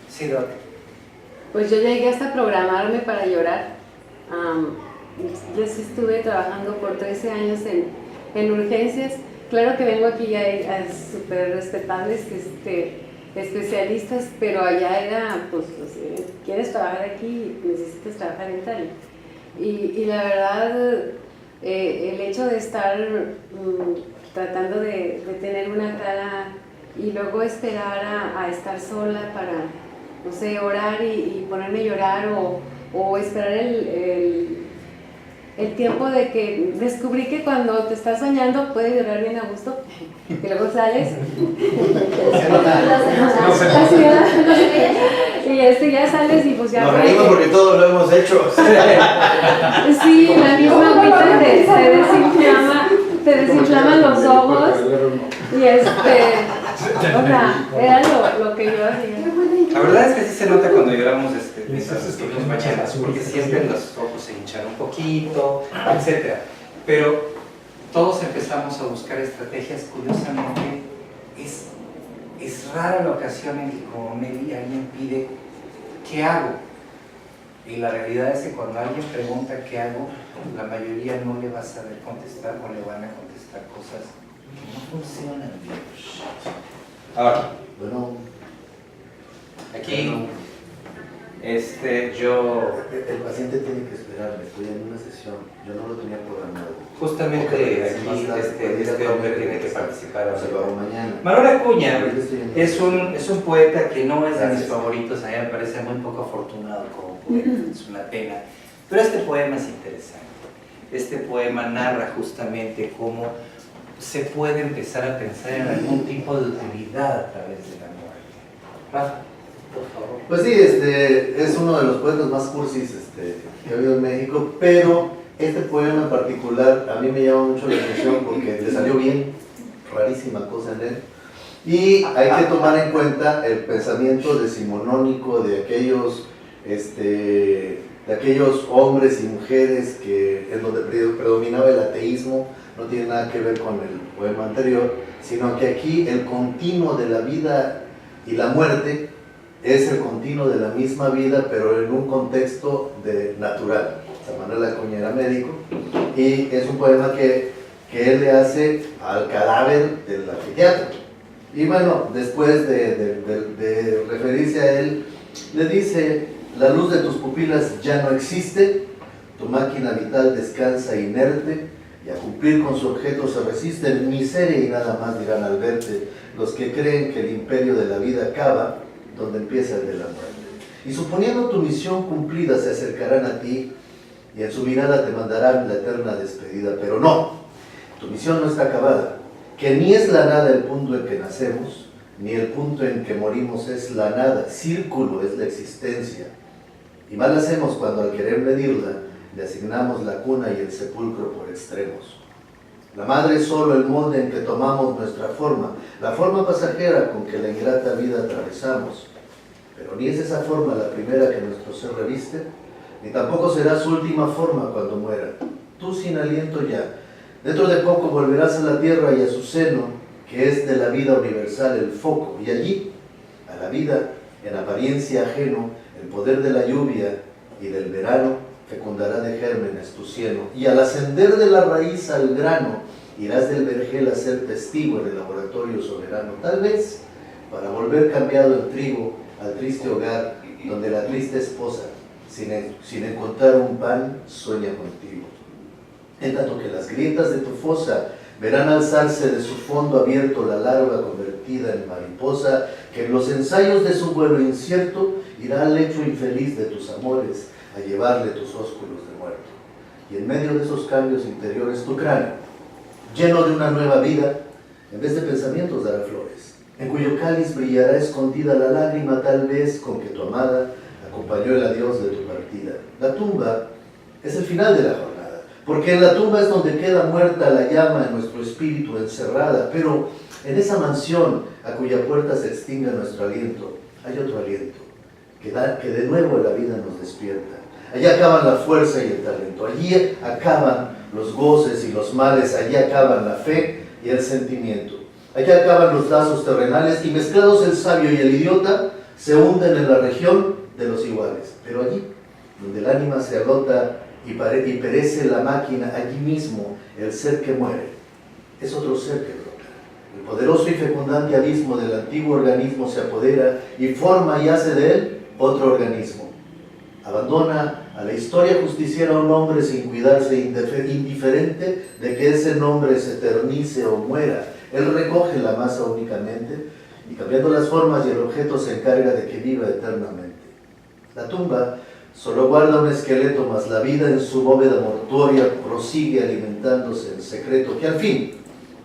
sí, Doc. Pues yo llegué hasta programarme para llorar. Yo sí estuve trabajando por 13 años en urgencias. Claro que vengo aquí a súper respetables especialistas, pero allá era, pues, quieres trabajar aquí, necesitas trabajar en tal. Y la verdad, el hecho de estar tratando de tener una cara y luego esperar a estar sola para, no sé, orar y ponerme a llorar o esperar el tiempo de que descubrí que cuando te estás soñando puedes llorar bien a gusto y luego sales y ya sales y pues ya Nos reímos porque todos lo hemos hecho. sí, la misma agüita te desinflaman los ojos y o sea, era lo que yo hacía. La verdad es que sí se nota cuando lloramos mientras estuvimos bañando, porque siempre los ojos se hinchan un poquito, etc. Pero todos empezamos a buscar estrategias. Curiosamente, es rara la ocasión en que como Mary alguien pide ¿qué hago? Y la realidad es que cuando alguien pregunta ¿qué hago?, la mayoría no le va a saber contestar o le van a contestar cosas que no funcionan bien. Ahora, Bueno, aquí, yo el paciente tiene que esperarme, estoy en una sesión, yo no lo tenía programado. justamente aquí este hombre tiene que participar. Se lo hago mañana. Manuel Acuña Ahorita estoy en- es un poeta que no es de mis Gracias. favoritos, a mí me parece muy poco afortunado como poeta, es una pena. Pero este poema es interesante. Este poema narra justamente cómo se puede empezar a pensar en algún tipo de utilidad a través de la muerte. Rafa, por favor. Pues sí, es uno de los poetas más cursis que ha habido en México, pero este poema en particular a mí me llama mucho la atención porque le salió bien, rarísima cosa en él, y hay que tomar en cuenta el pensamiento decimonónico de aquellos hombres y mujeres en donde predominaba el ateísmo. No tiene nada que ver con el poema anterior, sino que aquí el continuo de la vida y la muerte es el continuo de la misma vida, pero en un contexto natural. San Manuel Acuña era médico y es un poema que él le hace al cadáver del anfiteatro. Y bueno, después de referirse a él, le dice: la luz de tus pupilas ya no existe, tu máquina vital descansa inerte, y a cumplir con su objeto se resisten, miseria y nada más dirán al verte los que creen que el imperio de la vida acaba donde empieza el de la muerte. Y suponiendo tu misión cumplida se acercarán a ti y en su mirada te mandarán la eterna despedida, pero no, tu misión no está acabada, que ni es la nada el punto en que nacemos, ni el punto en que morimos es la nada, círculo es la existencia. Y mal hacemos cuando al querer medirla, le asignamos la cuna y el sepulcro por extremos. La madre es solo el molde en que tomamos nuestra forma, la forma pasajera con que la ingrata vida atravesamos. Pero ni es esa forma la primera que nuestro ser reviste, ni tampoco será su última forma cuando muera. Tú sin aliento ya. Dentro de poco volverás a la tierra y a su seno, que es de la vida universal el foco, y allí, a la vida, en apariencia ajeno, el poder de la lluvia y del verano fecundará de gérmenes tu cieno, y al ascender de la raíz al grano, irás del vergel a ser testigo en el laboratorio soberano, tal vez para volver cambiado en trigo al triste hogar, donde la triste esposa, sin encontrar un pan, sueña contigo. En tanto que las grietas de tu fosa verán alzarse de su fondo abierto la larva convertida en mariposa, que en los ensayos de su vuelo incierto irá al lecho infeliz de tus amores a llevarle tus ósculos de muerto. Y en medio de esos cambios interiores tu cráneo, lleno de una nueva vida, en vez de pensamientos dará flores, en cuyo cáliz brillará escondida la lágrima tal vez con que tu amada acompañó el adiós de tu partida. La tumba es el final de la jornada, porque en la tumba es donde queda muerta la llama en nuestro espíritu encerrada, pero en esa mansión a cuya puerta se extinga nuestro aliento, hay otro aliento, que de nuevo la vida nos despierta. Allí acaban la fuerza y el talento, allí acaban los goces y los males, allí acaban la fe y el sentimiento. Allí acaban los lazos terrenales y mezclados el sabio y el idiota se hunden en la región de los iguales. Pero allí, donde el ánima se agota y perece la máquina, allí mismo el ser que muere es otro ser que brota. El poderoso y fecundante abismo del antiguo organismo se apodera y forma y hace de él otro organismo. Abandona a la historia justiciera un hombre sin cuidarse, indiferente de que ese nombre se eternice o muera. Él recoge la masa únicamente y cambiando las formas y el objeto se encarga de que viva eternamente. La tumba solo guarda un esqueleto, mas la vida en su bóveda mortuoria prosigue alimentándose en secreto, que al fin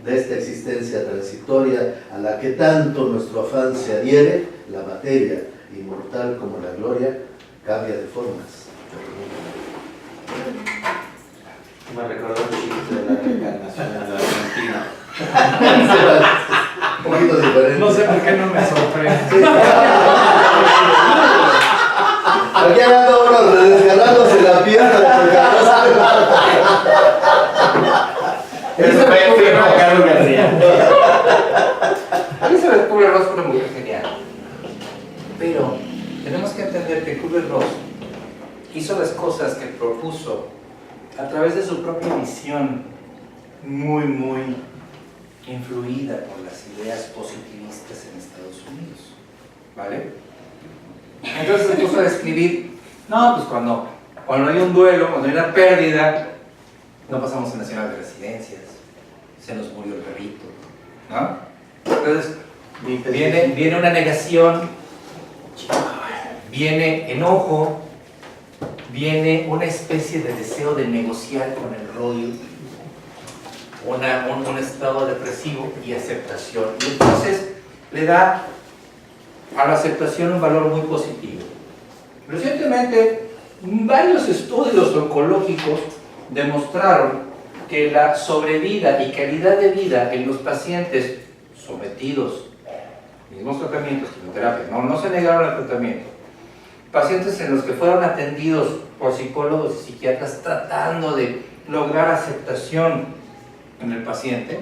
de esta existencia transitoria a la que tanto nuestro afán se adhiere, la materia, inmortal como la gloria, cambia de formas. Me recordó el chiste de la reencarnación en la Argentina. Un poquito diferente. No sé por qué no me sorprende. Aquí anda uno desgarrándose la pierna porque no sabe Carlos García. Elizabeth Kubler-Ross fue una mujer genial. Pero tenemos que entender que Kubler-Ross hizo las cosas que propuso a través de su propia visión, muy influida por las ideas positivistas en Estados Unidos. ¿Vale? Entonces se puso a describir, no, pues cuando hay un duelo, cuando hay una pérdida, no pasamos en Nacional de Residencias, se nos murió el perrito, ¿no? Entonces viene una negación, viene enojo, viene una especie de deseo de negociar con el rollo, un estado depresivo y aceptación. Y entonces le da a la aceptación un valor muy positivo. Recientemente, varios estudios oncológicos demostraron que la sobrevida y calidad de vida en los pacientes sometidos a mismos tratamientos, quimioterapia, no se negaron al tratamiento, pacientes en los que fueron atendidos por psicólogos y psiquiatras tratando de lograr aceptación en el paciente,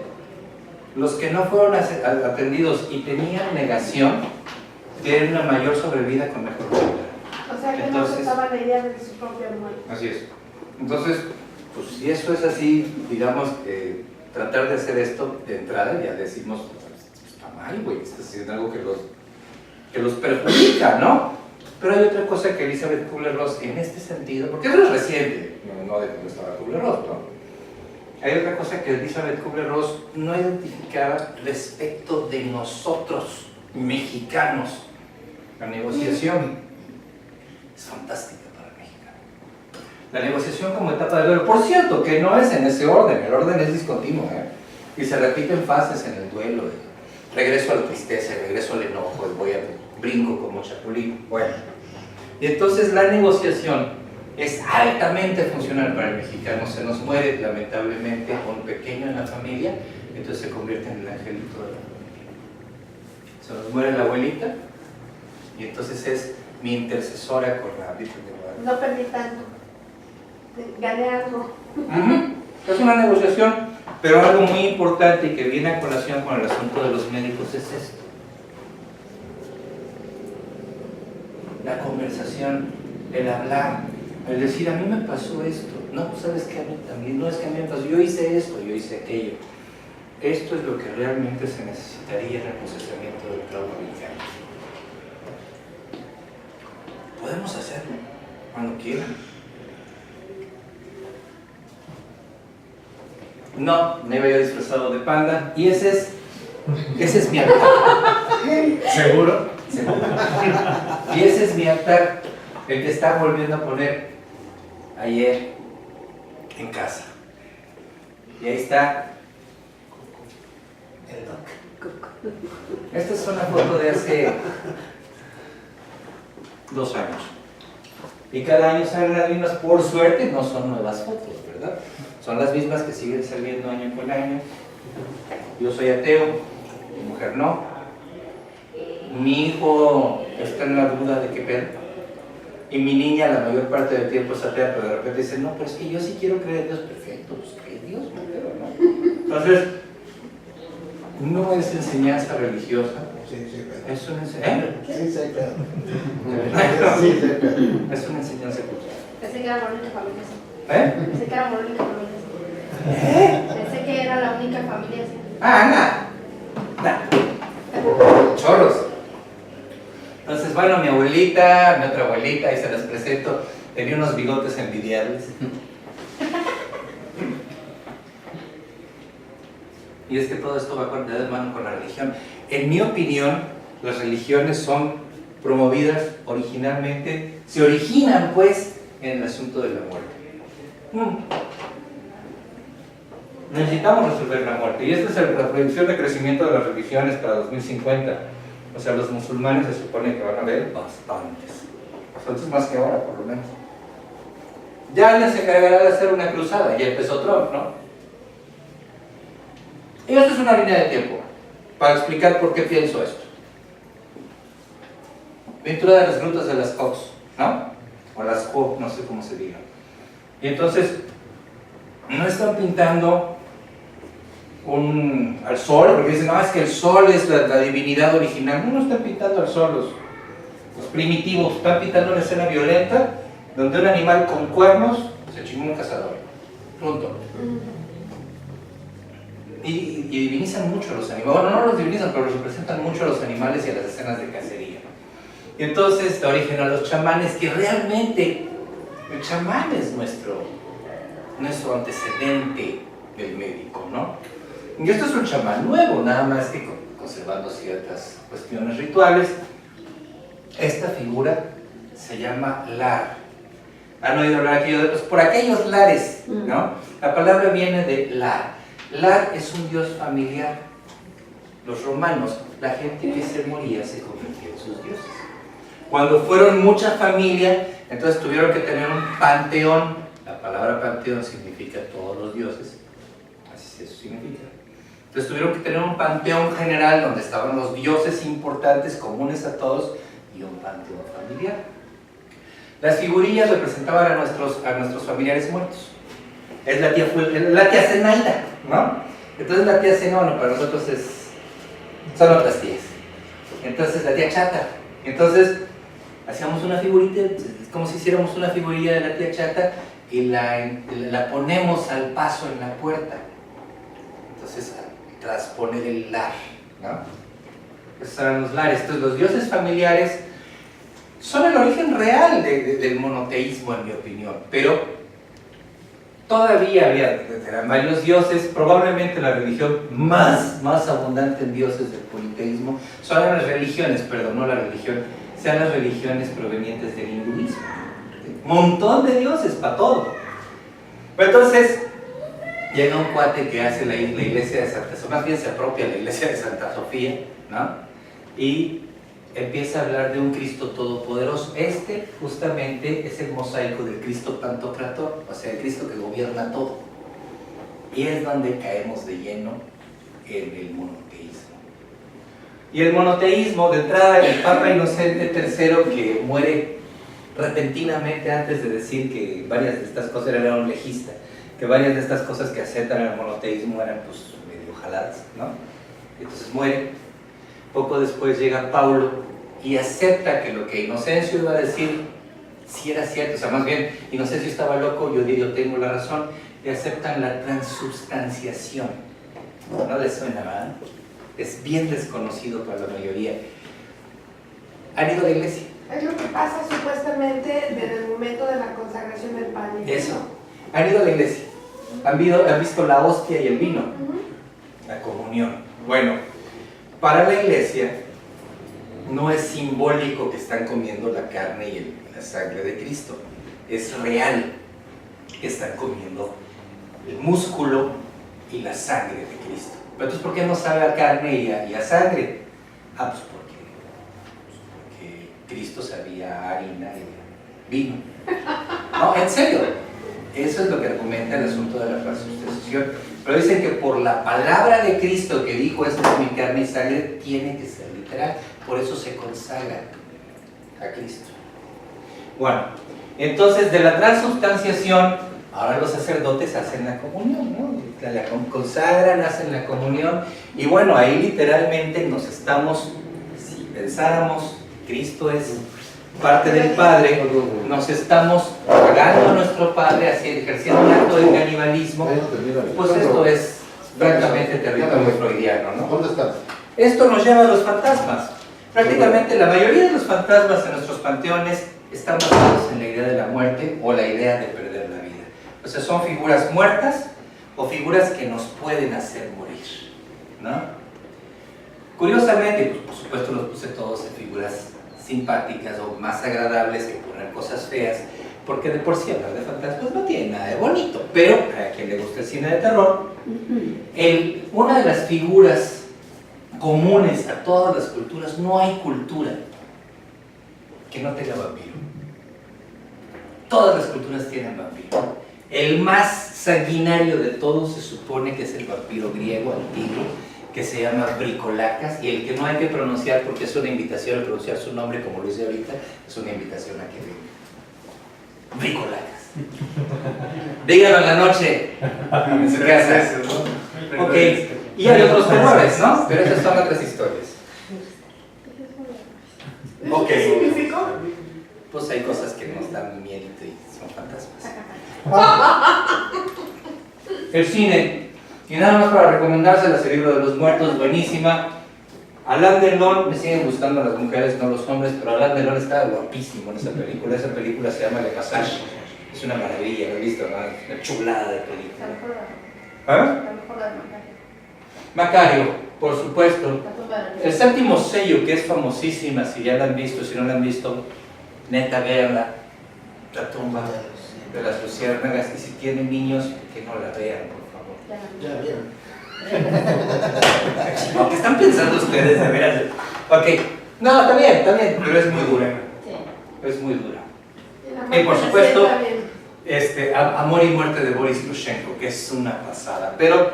los que no fueron atendidos y tenían negación, tienen una mayor sobrevida con mejor calidad. O sea que no aceptaba la idea de su propia muerte. Así es. Entonces, pues si eso es así, digamos, tratar de hacer esto de entrada, ya decimos, está mal, güey, está haciendo algo que los perjudica, ¿no? Pero hay otra cosa que Elizabeth Kubler-Ross en este sentido, porque eso es reciente, no de cuando estaba Kubler-Ross, ¿no? Hay otra cosa que Elizabeth Kubler-Ross no identificaba respecto de nosotros, mexicanos. La negociación es fantástica para el mexicano. La negociación como etapa de duelo, por cierto, que no es en ese orden, el orden es discontinuo, y se repiten fases en el duelo, regreso a la tristeza, regreso al enojo, brinco como chapulín. Bueno, y entonces la negociación es altamente funcional para el mexicano. Se nos muere lamentablemente un pequeño en la familia, entonces se convierte en el angelito de la familia. Se nos muere la abuelita, Y entonces es mi intercesora con la Virgen de Guadalupe. No perdí tanto. Gané algo. Es una negociación, pero algo muy importante y que viene a colación con el asunto de los médicos es esto. La conversación, el hablar, el decir, a mí me pasó esto. No, sabes que a mí también, no es que a mí me pasó, yo hice esto, yo hice aquello. Esto es lo que realmente se necesitaría en el procesamiento del trauma brincante. Podemos hacerlo cuando quieran. No, me iba yo disfrazado de panda y ese es mi altar. ¿Seguro? Seguro. Y ese es mi altar, el que está volviendo a poner ayer en casa. Y ahí está el Doc. Esta es una foto de hace 2 años. Y cada año salen las mismas, por suerte no son nuevas fotos, ¿verdad? Son las mismas que siguen saliendo año con año. Yo soy ateo, mi mujer no. Mi hijo está en la duda de qué pedo. Y mi niña la mayor parte del tiempo es atea, pero de repente dice, no, pero es que yo sí quiero creer en Dios. Perfecto, pues cree en Dios, no creo, ¿no? Entonces, no es enseñanza religiosa. Sí, sí, Es una enseñanza. Sí, sí, claro. Sí, sí, claro. Es una enseñanza cultural. Pensé que era la única familia así. Pensé que era la única familia así. Pensé que era la única familia así. Nada. Chorros. Entonces, bueno, mi abuelita, mi otra abuelita, ahí se las presento, tenía unos bigotes envidiables. Y es que todo esto va de mano con la religión. En mi opinión, las religiones son promovidas originalmente, se originan pues en el asunto de la muerte. Necesitamos resolver la muerte. Y esta es la proyección de crecimiento de las religiones para 2050. O sea, los musulmanes se supone que van a haber bastantes. Bastantes más que ahora, por lo menos. Ya les encargará de hacer una cruzada. Ya empezó Trump, ¿no? Y esto es una línea de tiempo para explicar por qué pienso esto. Pintura de las grutas de las Cox, ¿no? O las Co, no sé cómo se diga. Y entonces, no están pintando al sol, porque dicen, no, es que el sol es la divinidad original. No están pintando al sol los primitivos, están pintando una escena violenta donde un animal con cuernos se chingó un cazador. Punto. Y divinizan mucho a los animales. Bueno, no los divinizan, pero los representan mucho a los animales y a las escenas de cacería. Y entonces da origen a los chamanes, que realmente el chamán es nuestro antecedente del médico, ¿no? Y esto es un chamán nuevo, nada más que conservando ciertas cuestiones rituales. Esta figura se llama lar. ¿Han oído hablar aquello de por aquellos lares, ¿no? La palabra viene de lar. Lar es un dios familiar. Los romanos, la gente que se moría se convertía en sus dioses. Cuando fueron mucha familia, entonces tuvieron que tener un panteón. La palabra panteón significa todos los dioses. Así eso significa. Entonces tuvieron que tener un panteón general donde estaban los dioses importantes, comunes a todos, y un panteón familiar. Las figurillas representaban a nuestros familiares muertos. Es la tía Zenaida, ¿no? Entonces la tía Zenaida, bueno, para nosotros son otras tías. Entonces la tía Chata. Entonces hacíamos una figurita, es como si hiciéramos una figurilla de la tía Chata y la ponemos al paso en la puerta. Entonces, tras poner el lar, ¿no? Esos eran los lares. Entonces, los dioses familiares son el origen real del monoteísmo, en mi opinión, pero todavía eran varios dioses. Probablemente la religión más abundante en dioses del politeísmo son las religiones, perdón, no la religión, sean las religiones provenientes del hinduismo. Un montón de dioses para todo. Pero entonces llega un cuate que hace la iglesia de Santa Sofía, más bien se apropia la iglesia de Santa Sofía, ¿no? Y empieza a hablar de un Cristo todopoderoso. Este justamente es el mosaico del Cristo pantocrator, o sea, el Cristo que gobierna todo. Y es donde caemos de lleno en el monoteísmo. Y el monoteísmo, de entrada, el Papa Inocente III, que muere repentinamente antes de decir que varias de estas cosas, era un legista, que varias de estas cosas que aceptan el monoteísmo eran pues medio jaladas, ¿no? Entonces muere. Poco después llega Paulo y acepta que lo que Inocencio iba a decir sí era cierto, o sea, más bien Inocencio estaba loco, yo tengo la razón, y aceptan la transubstanciación. ¿No les suena, verdad? Es bien desconocido para la mayoría. ¿Han ido a la iglesia? Es lo que pasa supuestamente desde el momento de la consagración del pan. Eso. ¿Han ido a la iglesia? ¿Han visto la hostia y el vino? La comunión. Bueno, para la iglesia no es simbólico que están comiendo la carne y la sangre de Cristo. Es real que están comiendo el músculo y la sangre de Cristo. Pero entonces, ¿por qué no sabe a carne y a sangre? Ah, pues porque Cristo sabía a harina y vino. No, en serio. Eso es lo que argumenta el asunto de la transubstanciación. Pero dicen que por la palabra de Cristo que dijo, esta es mi carne y sangre, tiene que ser literal. Por eso se consagra a Cristo. Bueno, entonces de la transubstanciación, ahora los sacerdotes hacen la comunión, ¿no? La consagran, hacen la comunión. Y bueno, ahí literalmente nos estamos, si pensáramos, Cristo es parte del Padre, nos estamos pagando a nuestro Padre, así ejerciendo un acto de canibalismo. Pues esto es francamente territorio freudiano, ¿no? ¿Dónde está? Esto nos lleva a los fantasmas. Prácticamente la mayoría de los fantasmas en nuestros panteones están basados en la idea de la muerte o la idea de perder la vida. O sea, son figuras muertas o figuras que nos pueden hacer morir, ¿no? Curiosamente, pues, por supuesto los puse todos en figuras simpáticas o más agradables que poner cosas feas, porque de por sí hablar de fantasmas no tiene nada de bonito, pero a quien le gusta el cine de terror, una de las figuras comunes a todas las culturas, no hay cultura que no tenga vampiro. Todas las culturas tienen vampiro. El más sanguinario de todos se supone que es el vampiro griego antiguo, que se llama Bricolacas, y el que no hay que pronunciar porque es una invitación a pronunciar su nombre, como lo hice ahorita, es una invitación a que venga. Bricolacas. Díganlo en la noche en su casa. Ok, y hay otros terrores, ¿no? Pero esas son otras historias. Ok. ¿Qué significó? Pues hay cosas que nos dan miedo y son fantasmas. El cine. Y nada más para recomendárselas, el libro de los muertos, buenísima. Alain Delon, me siguen gustando las mujeres, no los hombres, pero Alain Delon estaba guapísimo en esa película. Esa película se llama Le Passage. Es una maravilla, lo he visto, ¿no? Una chulada de película. ¿Ah? Macario, por supuesto. El Séptimo Sello, que es famosísima, si ya la han visto, si no la han visto, neta, véanla. La tumba de las luciérnagas, y si tienen niños, que no la vean, por favor. Ya, bien. ¿Qué están pensando ustedes de veras? Ok, no, está bien, pero es muy dura. Es muy dura. Y por supuesto, Amor y muerte de Boris Lushenko, que es una pasada. Pero,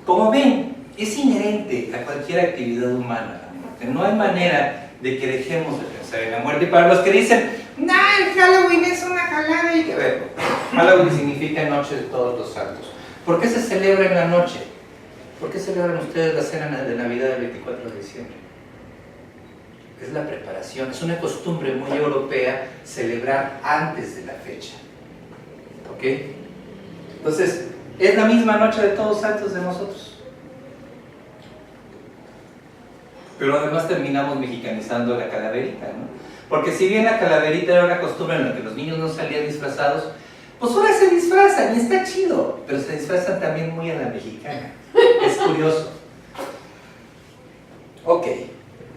como ven, es inherente a cualquier actividad humana la muerte. No hay manera de que dejemos de pensar en la muerte. Y para los que dicen, no, el Halloween es una jalada, hay que verlo. Halloween significa Noche de Todos los Santos. ¿Por qué se celebra en la noche? ¿Por qué celebran ustedes la cena de Navidad del 24 de diciembre? Es la preparación, es una costumbre muy europea celebrar antes de la fecha. ¿Ok? Entonces, es la misma Noche de Todos Santos de nosotros. Pero además terminamos mexicanizando la calaverita, ¿no? Porque si bien la calaverita era una costumbre en la que los niños no salían disfrazados, pues ahora se disfrazan y está chido, pero se disfrazan también muy a la mexicana. Es curioso. Ok,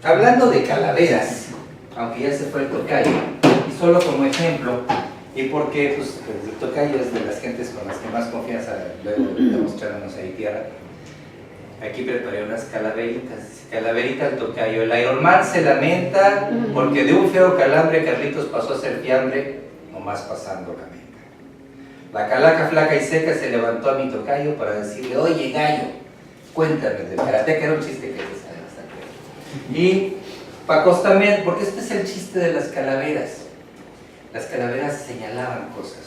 hablando de calaveras, aunque ya se fue el tocayo, y solo como ejemplo, y porque pues, el tocayo es de las gentes con las que más confianza luego demostrarnos ahí tierra, aquí preparé unas calaveritas. Calaverita al tocayo. El Iron Man se lamenta porque de un feo calambre Carlitos pasó a ser fiambre, nomás pasando la meta. La calaca flaca y seca se levantó a mi tocayo para decirle, oye gallo, cuéntame del karateca, era un chiste que se sabe hasta Y Pacos también, porque este es el chiste de las calaveras. Las calaveras señalaban cosas.